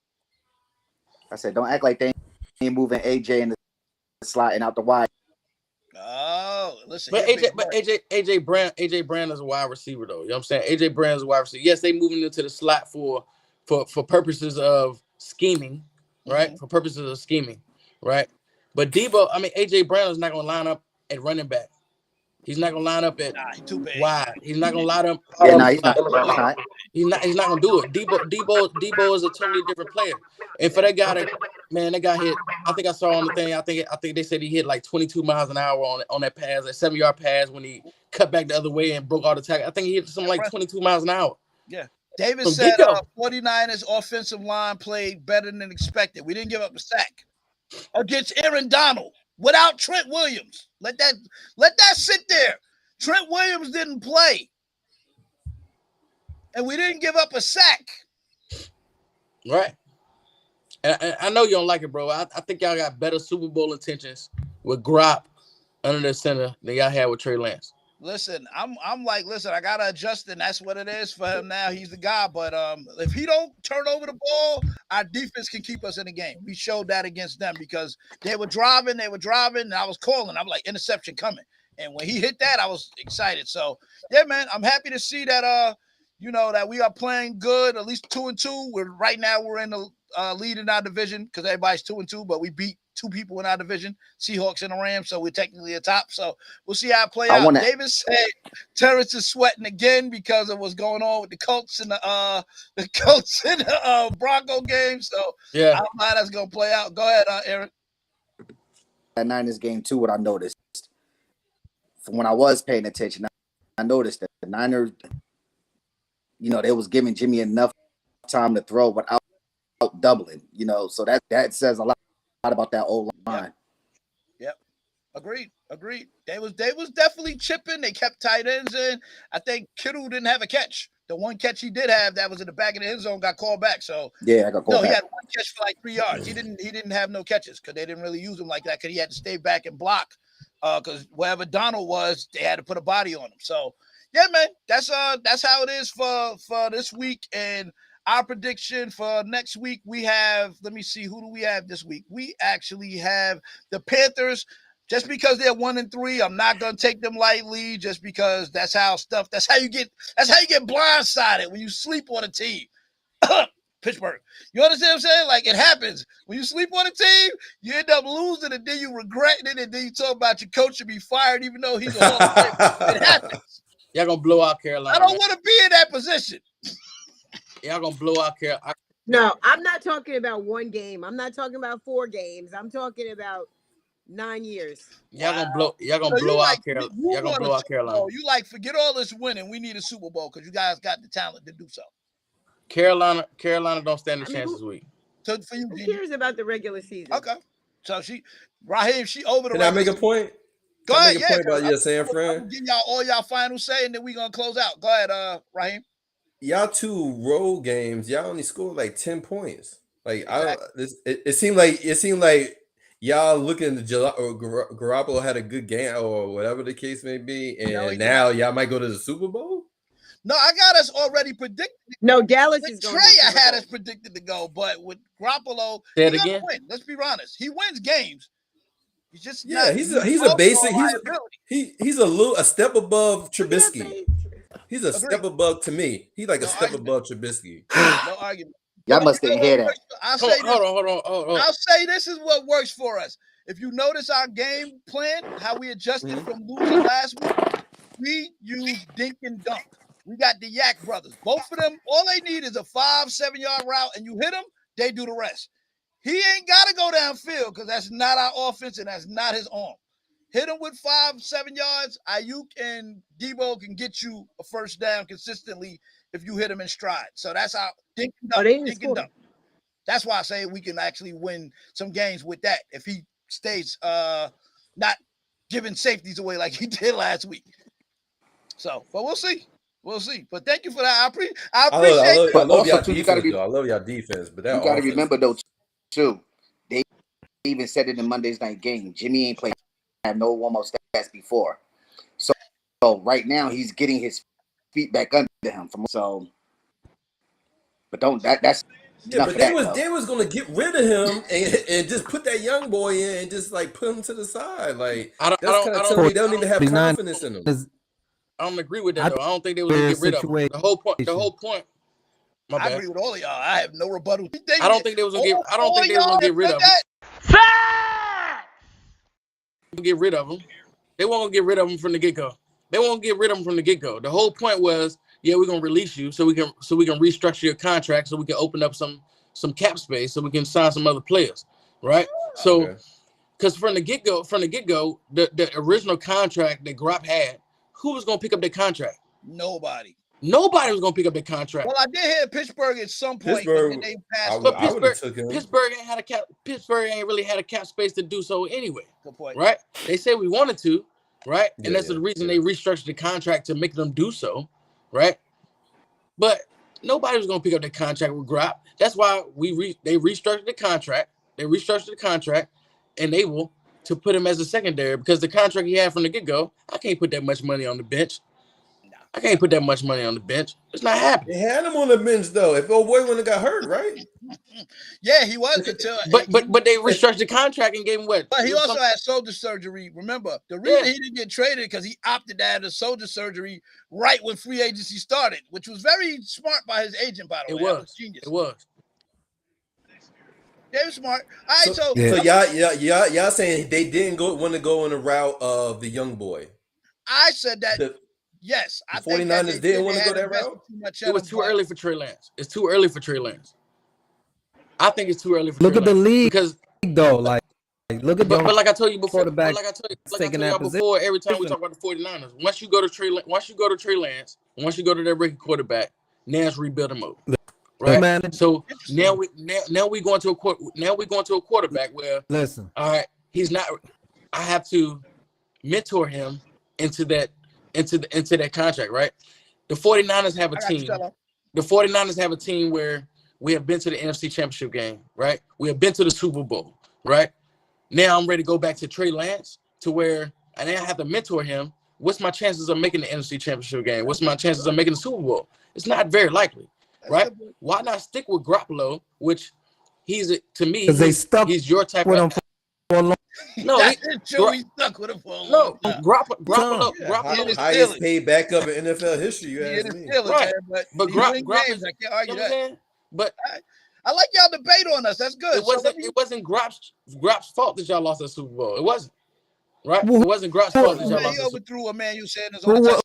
I said, don't act like they ain't moving AJ in the slot and out the wide. Oh, listen. But AJ Brown is a wide receiver though. You know what I'm saying? AJ Brown is a wide receiver. Yes, they moving into the slot for purposes of scheming, right? Mm-hmm. For purposes of scheming, right? But Debo, I mean AJ Brown is not gonna line up at running back. He's not gonna line up at he's too big. wide. He's not gonna line up. Yeah, no, he's not. He's not gonna do it. Debo is a totally different player. And for that guy that guy hit. I think I saw on the thing. I think they said he hit like 22 miles an hour on that pass, that 7-yard pass when he cut back the other way and broke all the tackle. I think he hit something like 22 miles an hour. Yeah. David said 49ers offensive line played better than expected. We didn't give up a sack against Aaron Donald without Trent Williams. Let that sit there. Trent Williams didn't play. And we didn't give up a sack. Right. And I know you don't like it, bro. I think y'all got better Super Bowl intentions with Grop under the center than y'all had with Trey Lance. Listen, I'm like, listen, I gotta adjust, and that's what it is for him now. He's the guy, but if he don't turn over the ball, our defense can keep us in the game. We showed that against them because they were driving, and I was calling. I'm like, interception coming, and when he hit that, I was excited. So yeah, man, I'm happy to see that that we are playing good, at least 2-2. Right now we're in the lead in our division because everybody's 2-2, but we beat two people in our division, Seahawks and the Rams, so we're technically atop. So we'll see how it play out. David said Terrence is sweating again because of what's going on with the Colts and the Bronco game. So yeah, I don't know how that's gonna play out. Go ahead, Aaron. That Niners game too. What I noticed from when I was paying attention, I noticed that the Niners, they was giving Jimmy enough time to throw without doubling. So that says a lot about that old line. Yep. Agreed. They was definitely chipping. They kept tight ends in. I think Kittle didn't have a catch. The one catch he did have that was in the back of the end zone got called back. So yeah, I got called back. He had one catch for like 3 yards. He didn't have no catches because they didn't really use him like that because he had to stay back and block. Because wherever Donald was, they had to put a body on him. So yeah, man, that's how it is for this week. And our prediction for next week, we have, let me see, who do we have this week? We actually have the Panthers. Just because they're 1-3, I'm not gonna take them lightly. Just because that's how you get blindsided when you sleep on a team. Pittsburgh. You understand what I'm saying? Like, it happens. When you sleep on a team, you end up losing, and then you regretting it, and then you talk about your coach should be fired, even though he's a Hall of Famer. It happens. Y'all gonna blow out Carolina. I don't want to be in that position. Y'all gonna blow out Carolina. No, I'm not talking about one game. I'm not talking about 4 games. I'm talking about 9 years. Y'all gonna blow out Carolina. Y'all gonna blow out Carolina. You forget all this winning. We need a Super Bowl because you guys got the talent to do so. Carolina don't stand a chance this week. So for you, who cares about the regular season? Okay. So Raheem, she over the. Can I make a point? Go ahead. Make a point about your San Fran. Give y'all all y'all final say, and then we gonna close out. Go ahead, Raheem. Y'all 2 road games, y'all only scored like 10 points. Like exactly. It seemed like y'all looking at Garoppolo had a good game or whatever the case may be, and now y'all might go to the Super Bowl? No, I got us already predicted. No, Dallas With is Trey, going to the I Super had Bowl. us predicted to go, but with Garoppolo, Say it he's gonna again. win. Let's be honest. He wins games. He's just Yeah, not. he's a also basic. a liability. He's a step above Look at that Trubisky. thing. He's a Agreed. step above to me. He's like a No step argument. above Trubisky. No argument. Y'all But must you know didn't hear what that. works? I'll Hold say on, this. hold on. I'll say this is what works for us. If you notice our game plan, how we adjusted from losing last week, we use dink and dunk. We got the Yak brothers. Both of them, all they need is a 5-7 yard route, and you hit them, they do the rest. He ain't got to go downfield because that's not our offense and that's not his arm. Hit him with 5-7 yards. Ayuk and Debo can get you a first down consistently if you hit him in stride. So that's how dink and dunk. Dink and dunk. That's why I say we can actually win some games with that if he stays not giving safeties away like he did last week. So, but we'll see. We'll see. But thank you for that. I appreciate I love also, y'all too, you gotta defense, be, though. I love y'all defense, but that you got to offense. remember though, too. They even said it in Monday's night game. Jimmy ain't played, have no warm-up stats before, so right now he's getting his feet back under him. But don't that's Yeah, enough but for they that, was gonna get rid of him and just put that young boy in and just like put him to the side. Like I that's kind of telling me they don't even have 49 confidence in him. I don't agree with that though. I don't think they was gonna get rid of him. situation. The whole point. My I bad. agree with all of y'all. I have no rebuttal. I don't think they was gonna get. I don't think they was gonna get rid of him. Get rid of him. They won't get rid of him from the get go. They won't get rid of him from the get go. The whole point was, yeah, we're gonna release you so we can restructure your contract so we can open up some cap space so we can sign some other players, right? So, because from the get go, the original contract that Gropp had, who was gonna pick up that contract? Nobody. Nobody was gonna pick up the contract. Well, I did hear Pittsburgh at some point, Pittsburgh, but then they passed. But I would have took him. Pittsburgh ain't had a cap. Pittsburgh ain't really had a cap space to do so anyway. Good point. Right? They said we wanted to, right? Yeah, And that's the reason they restructured the contract to make them do so, right? But nobody was gonna pick up the contract with Gropp. That's why they restructured the contract. They restructured the contract, enable to put him as a secondary because the contract he had from the get go, I can't put that much money on the bench. I can't put that much money on the bench. It's not happening. They had him on the bench though. If old boy wouldn't have got hurt, right? Yeah, he was until. But they restructured the contract and gave him what? But he also had shoulder surgery. Remember, the reason he didn't get traded because he opted to have the shoulder surgery right when free agency started, which was very smart by his agent, by the way. That was genius. It was. They were smart. All right, so y'all saying they didn't want to go on the route of the young boy. I said that. Yes, I think 49ers didn't want to go that route. It was too early for Trey Lance. It's too early for Trey Lance. I think it's too early for Look Trey at the Lance league because though, like look at but like I told you before, quarterback like I told you before, every time we talk about the 49ers, once you go to Trey Lance, once you go to their rookie quarterback, now it's rebuilding mode. Right. So now we going to a quarterback where all right, he's not. I have to mentor him into that contract, right? The 49ers have a team. The 49ers have a team where we have been to the NFC Championship game, right? We have been to the Super Bowl, right? Now I'm ready to go back to Trey Lance to where I now have to mentor him. What's my chances of making the NFC Championship game? What's my chances of making the Super Bowl? It's not very likely, right? Why not stick with Garoppolo, which he's your type of. No, he stuck with him for a long time. Garoppolo, highest paid backup in NFL history. You ask me, right? But Garoppolo, I can't argue that. But I like y'all debate on us. That's good. It wasn't Gropp's fault that y'all lost the Super Bowl. It wasn't. Right? It wasn't Gropp's fault that y'all lost. He overthrew a man you said in his own touchdown.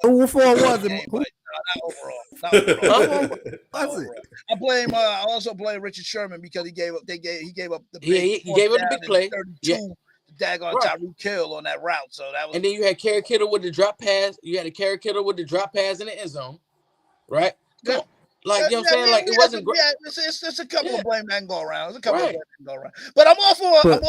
Who for was it? Not overall. I also blame Richard Sherman because he gave up. He gave up the big. He gave up the big play. 32 daggone Tyreek Hill on that route. So that was. And then you had Kerry Kittle with the drop pass. You had a Kerry Kittle with the drop pass in the end zone, right? Come on. Like, you know what I'm saying? Like, it wasn't great. Yeah, it's a couple of blame that can go around. It's a couple of blame that can go around. But I'm all for us. I'm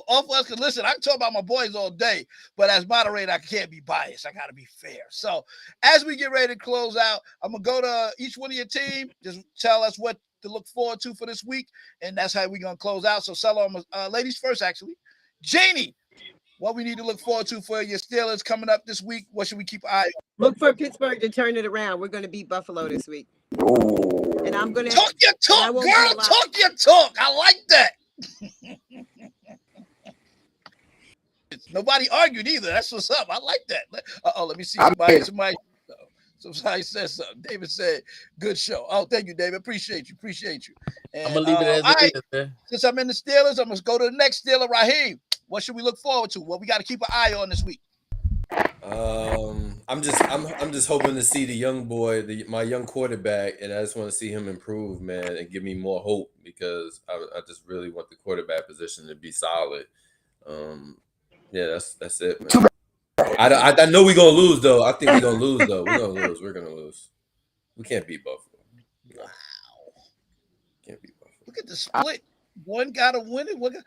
all for us because, listen, I can talk about my boys all day, but as moderator, I can't be biased. I got to be fair. So as we get ready to close out, I'm going to go to each one of your team. Just tell us what to look forward to for this week, and that's how we're gonna close out. So, ladies first, actually. Janie, what we need to look forward to for your Steelers coming up this week? What should we keep an eye on? Look for Pittsburgh to turn it around. We're going to beat Buffalo this week. And I'm going to talk your talk, girl. Talk your talk. I like that. Nobody argued either. That's what's up. I like that. Let me see. Somebody said something. David said, "Good show." Oh, thank you, David. Appreciate you. And, I'm gonna leave it as it is, man. Since I'm in the Steelers, I'm gonna go to the next Steeler. Raheem, what should we look forward to? What we got to keep an eye on this week? I'm just hoping to see the young boy, my young quarterback, and I just want to see him improve, man, and give me more hope because I just really want the quarterback position to be solid. Yeah, that's it, man. I know we're gonna lose though. I think we're gonna lose though. We're gonna lose. We can't beat Buffalo. No. Wow. Can't beat Buffalo. Look at the split. One gotta win it. Only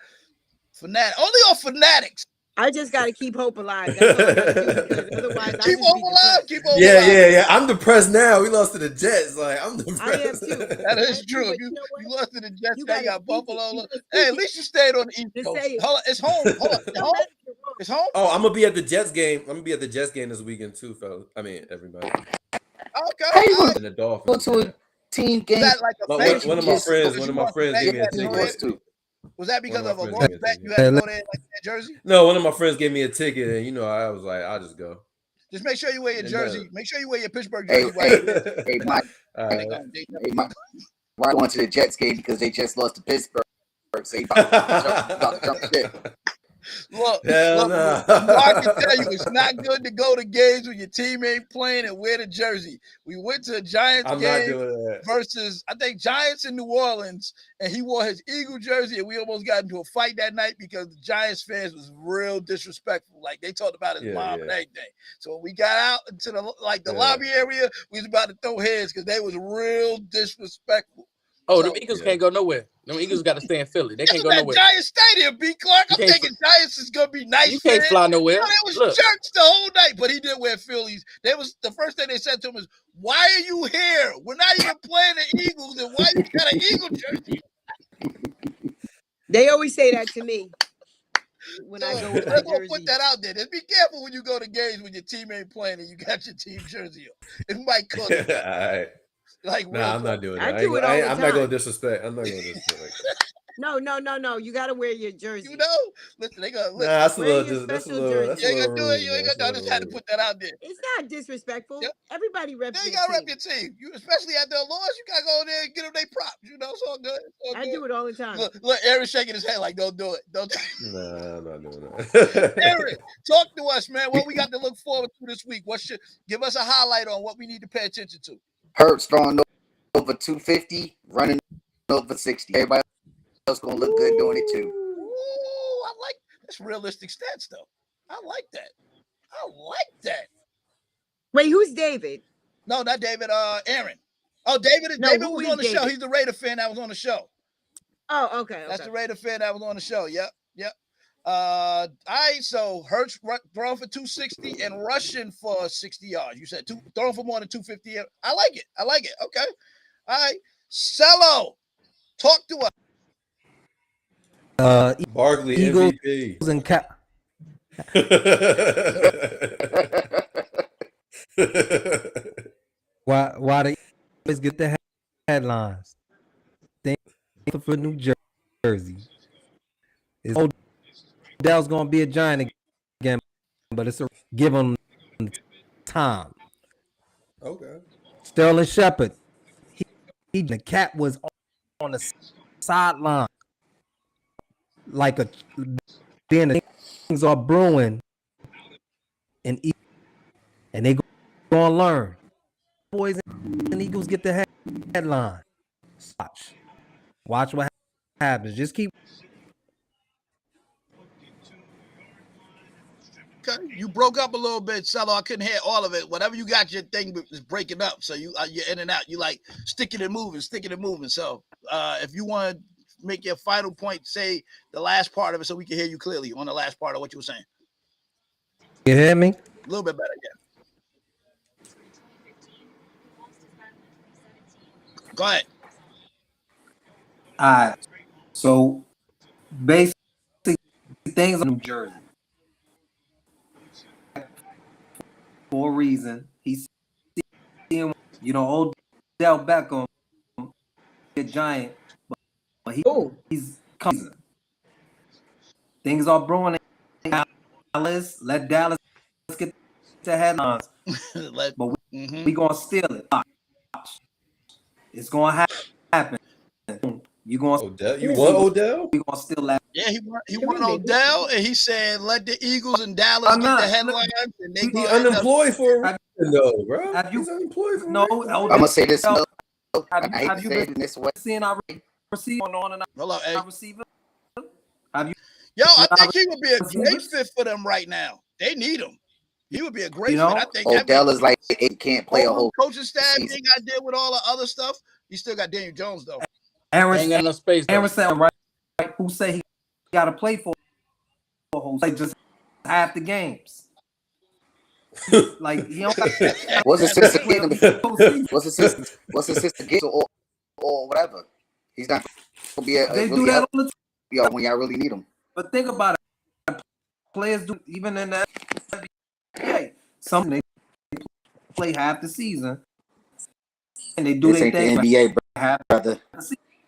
on Fanatics. I just got to keep hope alive. That's all I got to do because otherwise keep hope alive. Keep hope alive. Yeah. I'm depressed now. We lost to the Jets. Like I'm depressed. I am too. That is true. You lost to the Jets. Now you got Buffalo. Hey, at least you stayed on the East Coast. Hold on. It's home. It's home. Oh, I'm gonna be at the Jets game. I'm gonna be at the Jets game this weekend too, fellas. I mean, everybody. Okay. And the Dolphins. Go to a team game. Was that like one of my friends gave me a ticket. Was that because of a long bet you had to go there like that jersey? No, one of my friends gave me a ticket, and I was like, I'll just go. Just make sure you wear your jersey. Make sure you wear your Pittsburgh Hey, jersey. Mike. Why going to the Jets game because they just lost to Pittsburgh? So you about to jump ship. Look, I can tell you, it's not good to go to games when your team ain't playing and wear the jersey. We went to a Giants game versus, I think, Giants in New Orleans, and he wore his Eagle jersey, and we almost got into a fight that night because the Giants fans was real disrespectful. Like, they talked about his mom and everything. So when we got out into the lobby area, we was about to throw heads because they was real disrespectful. Oh, the Eagles can't go nowhere. Them Eagles got to stay in Philly. They can't go nowhere. Giants Stadium, B. Clark. I'm thinking Giants is gonna be nice. You can't fly nowhere. It was church the whole night, but he did wear Phillies. The first thing they said to him is, "Why are you here? We're not even playing the Eagles, and why you got an Eagle jersey?" They always say that to me when I go with my jersey. Put that out there. Just be careful when you go to games when your team ain't playing and you got your team jersey on. It might cook. All right. I'm not doing that. I'm not going to disrespect. I'm not going to disrespect. No. You got to wear your jersey. Listen, they gonna listen. Nah, that's a little. You ain't gonna do it. You ain't gonna. I just had to put that out there. It's not disrespectful. Yep. Everybody reps. You gotta rep your team. You especially after a loss, you gotta go in there and get them their props. It's all good. I do it all the time. Look, Aaron shaking his head like, "Don't do it. Don't." Nah, I'm not doing that. Aaron, talk to us, man. What we got to look forward to this week? Give us a highlight on what we need to pay attention to? Hurts throwing over 250, running over 60. Everybody else gonna look good doing it too. Ooh, I like that's realistic stats though. I like that. Wait, who's David? No, not David. Aaron. Oh, David was on the show. He's the Raider fan that was on the show. Oh, okay. That's the Raider fan that was on the show. Yep. All right, so Hurts throwing for 260 and rushing for 60 yards. You said throwing for more than 250. I like it. Okay. All right. Cello, talk to us. Barkley Eagles MVP. And why they always get the headlines? Thank for New Jersey. Odell's gonna be a Giant again, but it's a give him time. Okay. Sterling Shepard. The cat was on the sideline like then the things are brewing and they gonna learn. Boys and Eagles get the headline. Watch what happens. Just keep. Okay, you broke up a little bit, Cello. I couldn't hear all of it. Whatever you got, your thing is breaking up. So you're in and out. You like sticking and moving. So if you want to make your final point, say the last part of it so we can hear you clearly on the last part of what you were saying. You hear me? A little bit better, yeah. Go ahead. All right. So basically, things in New Jersey for a reason. He's seeing, Odell Beckham, a giant, but he's coming. Things are brewing in Dallas. Let Dallas get the headlines, but we gonna steal it. It's gonna happen. You gonna Odell? You want Odell? we gonna steal that. Yeah, he won Odell, and he said let the Eagles and Dallas get the headlines, and they He gonna unemployed for a reason, though, bro. He's unemployed for no? a reason. I'm gonna say this. I hate Have to you say been it in this way. seeing our receiver on and Hello, hey. our receiver? Have you? Yo, I think he would be a great fit for them right now. They need him. He would be a great fit. I think Odell is like it can't play a whole coaching staff. He ain't got to deal with all the other stuff. He still got Daniel Jones though. Ain't got enough space. Aaron said right. Who say he got to play for a whole like just half the games? Like he don't got. What's his sister getting him? What's his sister getting or whatever? He's not gonna be a They really do that all the time. when y'all really need him. But think about it. Players do even in the NBA. Some they play half the season and they do their thing. The NBA, brother.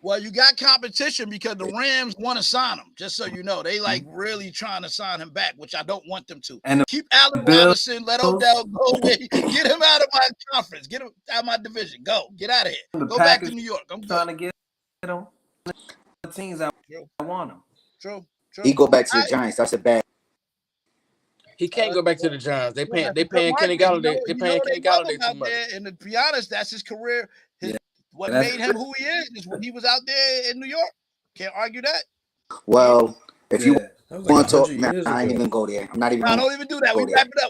Well, you got competition because the Rams want to sign him. Just so you know, they like really trying to sign him back, which I don't want them to. And keep Allen Robinson, let Odell go. Get him out of my conference. Get him out of my division. Go. Get out of here. Go back to New York. I'm trying to get him. The teams that want him. True. He go back to the Giants. That's a bad. He can't go back to the Giants. They paying Kenny Galladay. They paying Kenny Galladay too much. And to be honest, that's his career. What made him who he is when he was out there in New York. Can't argue that. Well, if you want to talk, I ain't even go there. I'm not even. No, don't even do that. We wrap it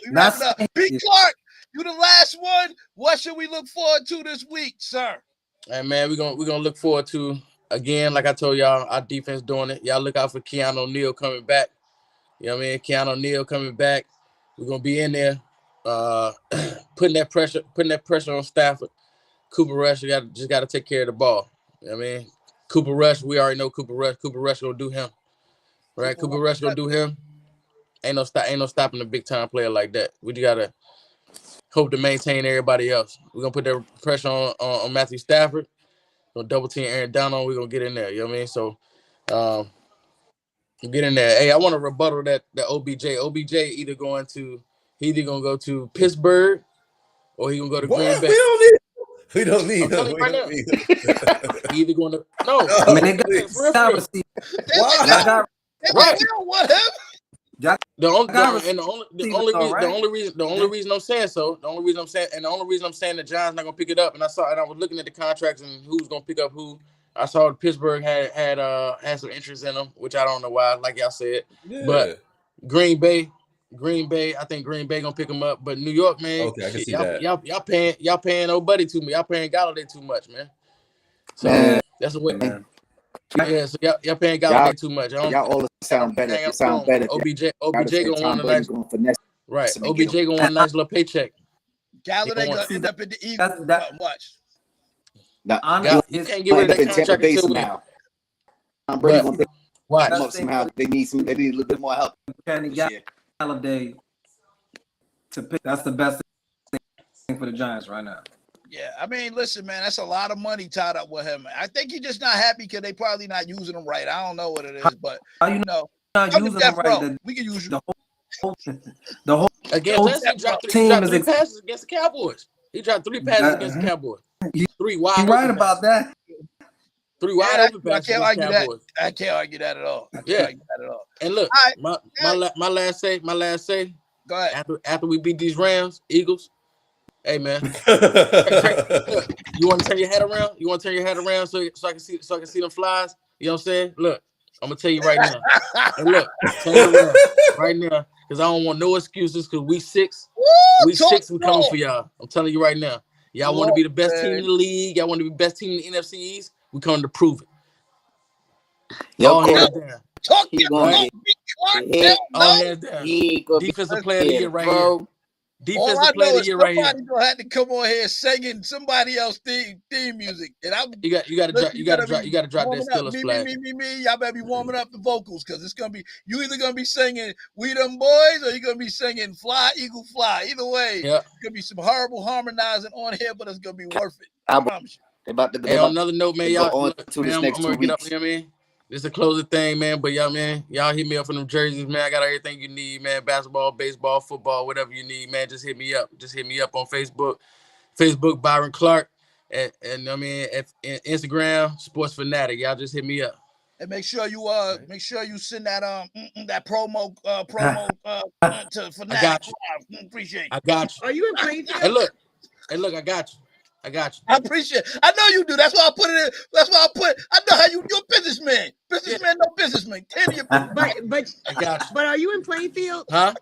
up. Big Clark, you the last one. What should we look forward to this week, sir? Hey man, we're gonna look forward to, again, like I told y'all, our defense doing it. Y'all look out for Keanu O'Neal coming back. You know what I mean? Keanu O'Neal coming back. We're gonna be in there, putting that pressure on Stafford. Cooper Rush, just got to take care of the ball. You know what I mean? Cooper Rush, we already know Cooper Rush. Cooper Rush gonna do him, right? Cooper Rush gonna do him. Ain't no stopping a big time player like that. We just gotta hope to maintain everybody else. We're gonna put that pressure on Matthew Stafford. We're gonna double team Aaron Donald. We're gonna get in there. You know what I mean? So get in there. Hey, I want to rebuttal that OBJ. OBJ either gonna go to Pittsburgh or he gonna go to Green Bay. We don't need him. Right now. He either going to I mean, they got receiver. Why? Right. They don't want him. The only reason I'm saying the Giants not gonna pick it up, and I was looking at the contracts and who's gonna pick up who. I saw Pittsburgh had some interest in them, which I don't know why, like y'all said. Yeah. But Green Bay, I think Green Bay gonna pick them up. But New York, man, okay, I can see that. Y'all paying old buddy too much. Y'all paying Galladay too much, man. So that's the way, man. Yeah, so y'all paying Galladay too much. Y'all all sound better. You sound better. OBJ gonna want a nice, right? OBJ gonna want a nice little paycheck. Galladay gonna end up in the Eagles. Watch. You can't get rid of that contract until now. I'm Brady gonna pick watch. Somehow they need a little bit more help. Kenny Galladay to pick. That's the best thing for the Giants right now. Yeah, I mean, listen, man, that's a lot of money tied up with him. I think he's just not happy because they probably not using him right. I don't know what it is, but how you know not using him right? We can use the whole again. He dropped three passes against the Cowboys. He dropped 3 passes against the Cowboys. 3 wide. You're right about that. 3 wide open passes. I can't argue that. I can't argue that at all. And look, my last say. Go ahead. After we beat these Rams, Eagles. Hey man, you want to turn your head around? You want to turn your head around so I can see them flies? You know what I'm saying? Look, I'm gonna tell you right now. And look, turn it around right now, because I don't want no excuses. Because we 6, we coming for y'all. I'm telling you right now. Y'all want to be the best team in the league. Y'all want to be the best team in the NFC East. We coming to prove it. All hands down. All hands down. Defensive player of the year right here. All Defensive I player of know the is year right here. somebody gonna have to come on here singing somebody else theme music, and I'm You got to listen, drop you got to drop that warming up. Steelers Me, me, flag. me, me, me. Y'all better be warming up the vocals because it's gonna be you either gonna be singing "We Them Boys" or you're gonna be singing "Fly Eagle Fly." Either way, Yeah. it's gonna be some horrible harmonizing on here, but it's gonna be worth it. I Cowboys. promise you. They Hey, on about another note, man, to go y'all, on look, to man, this I'm next gonna 2 get up weeks. here, man. This is a closing thing, man. But y'all, man, y'all hit me up for them jerseys, man. I got everything you need, man. Basketball, baseball, football, whatever you need, man. Just hit me up. Just hit me up on Facebook Byron Clark, and I mean, Instagram Sports Fanatic. Y'all just hit me up. And make sure you send that that promo to I got Fanatics you. Live. Appreciate it. I got you. Are you in Hey, Plainfield? look. Hey, look. I got you. I got you. I appreciate it. I know you do. That's why I put it in. That's why I know how you're a businessman. Yeah. Businessman, no businessman. Tend to your business. I got you. But are you in Plainfield? Huh?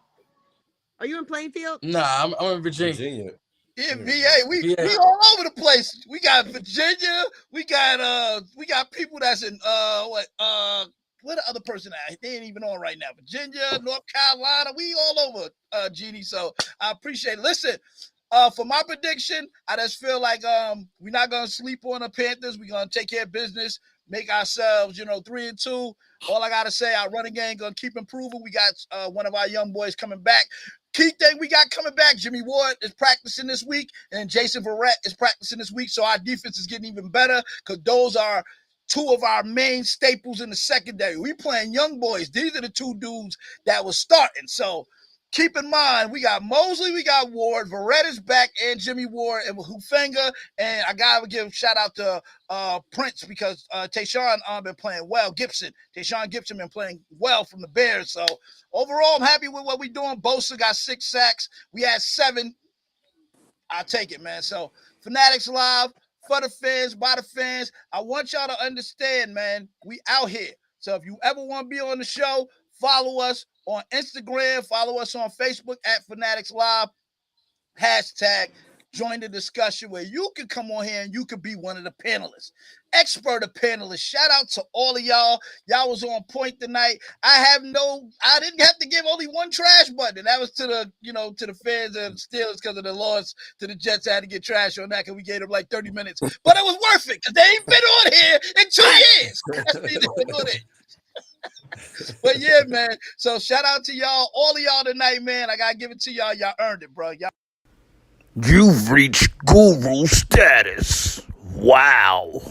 Are you in Plainfield? Nah, I'm in Virginia. Virginia. Yeah, VA. We VA. all over the place. We got Virginia. We got people that's in what the other person at? They ain't even on right now. Virginia, North Carolina. We all over, Genie. So I appreciate it. Listen, for my prediction, I just feel like we're not gonna sleep on the Panthers. We're gonna take care of business, make ourselves, 3-2. All I gotta say, our running game gonna keep improving. We got one of our young boys coming back. Key thing we got coming back, Jimmy Ward is practicing this week, and Jason Verrett is practicing this week. So our defense is getting even better because those are two of our main staples in the secondary. We playing young boys. These are the two dudes that was starting. So keep in mind, we got Mosley, we got Ward, Verrett is back, and Jimmy Ward, and Hufanga. And I gotta give a shout out to Prince because Tayshawn been playing well. Tayshawn Gibson been playing well from the Bears. So overall, I'm happy with what we're doing. Bosa got 6 sacks. We had 7. I'll take it, man. So Fanatics Live, for the fans, by the fans. I want y'all to understand, man, we out here. So if you ever want to be on the show, follow us on Instagram, follow us on Facebook at Fanatics Live. Hashtag join the discussion where you can come on here and you could be one of the panelists. Expert of panelists. Shout out to all of y'all. Y'all was on point tonight. I didn't have to give only one trash button. That was to the fans of Steelers because of the loss to the Jets. I had to get trash on that because we gave them like 30 minutes. But it was worth it because they ain't been on here in 2 years. That's me been on it. But yeah, man. So shout out to y'all, all of y'all tonight, man. I gotta give it to y'all. Y'all earned it, bro. Y'all. You've reached guru status. Wow.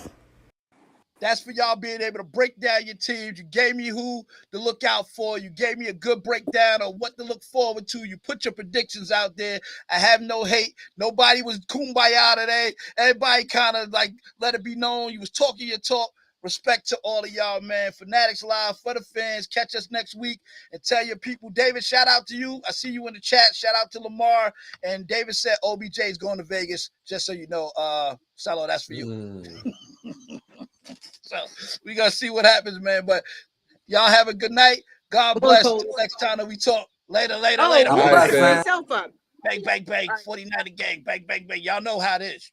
That's for y'all being able to break down your teams. You gave me who to look out for. You gave me a good breakdown of what to look forward to. You put your predictions out there. I have no hate. Nobody was kumbaya today. Everybody kind of like let it be known. You was talking your talk. Respect to all of y'all, man. Fanatics Live for the fans. Catch us next week and tell your people. David, shout out to you. I see you in the chat. Shout out to Lamar. And David said OBJ is going to Vegas. Just so you know, Salo, that's for you. So we gonna see what happens, man. But y'all have a good night. God bless. Till next time that we talk. Later. Oh, Later. I'm back, fam. myself up. Bang, bang, bang. 49 gang. Bang, bang, bang. Y'all know how it is.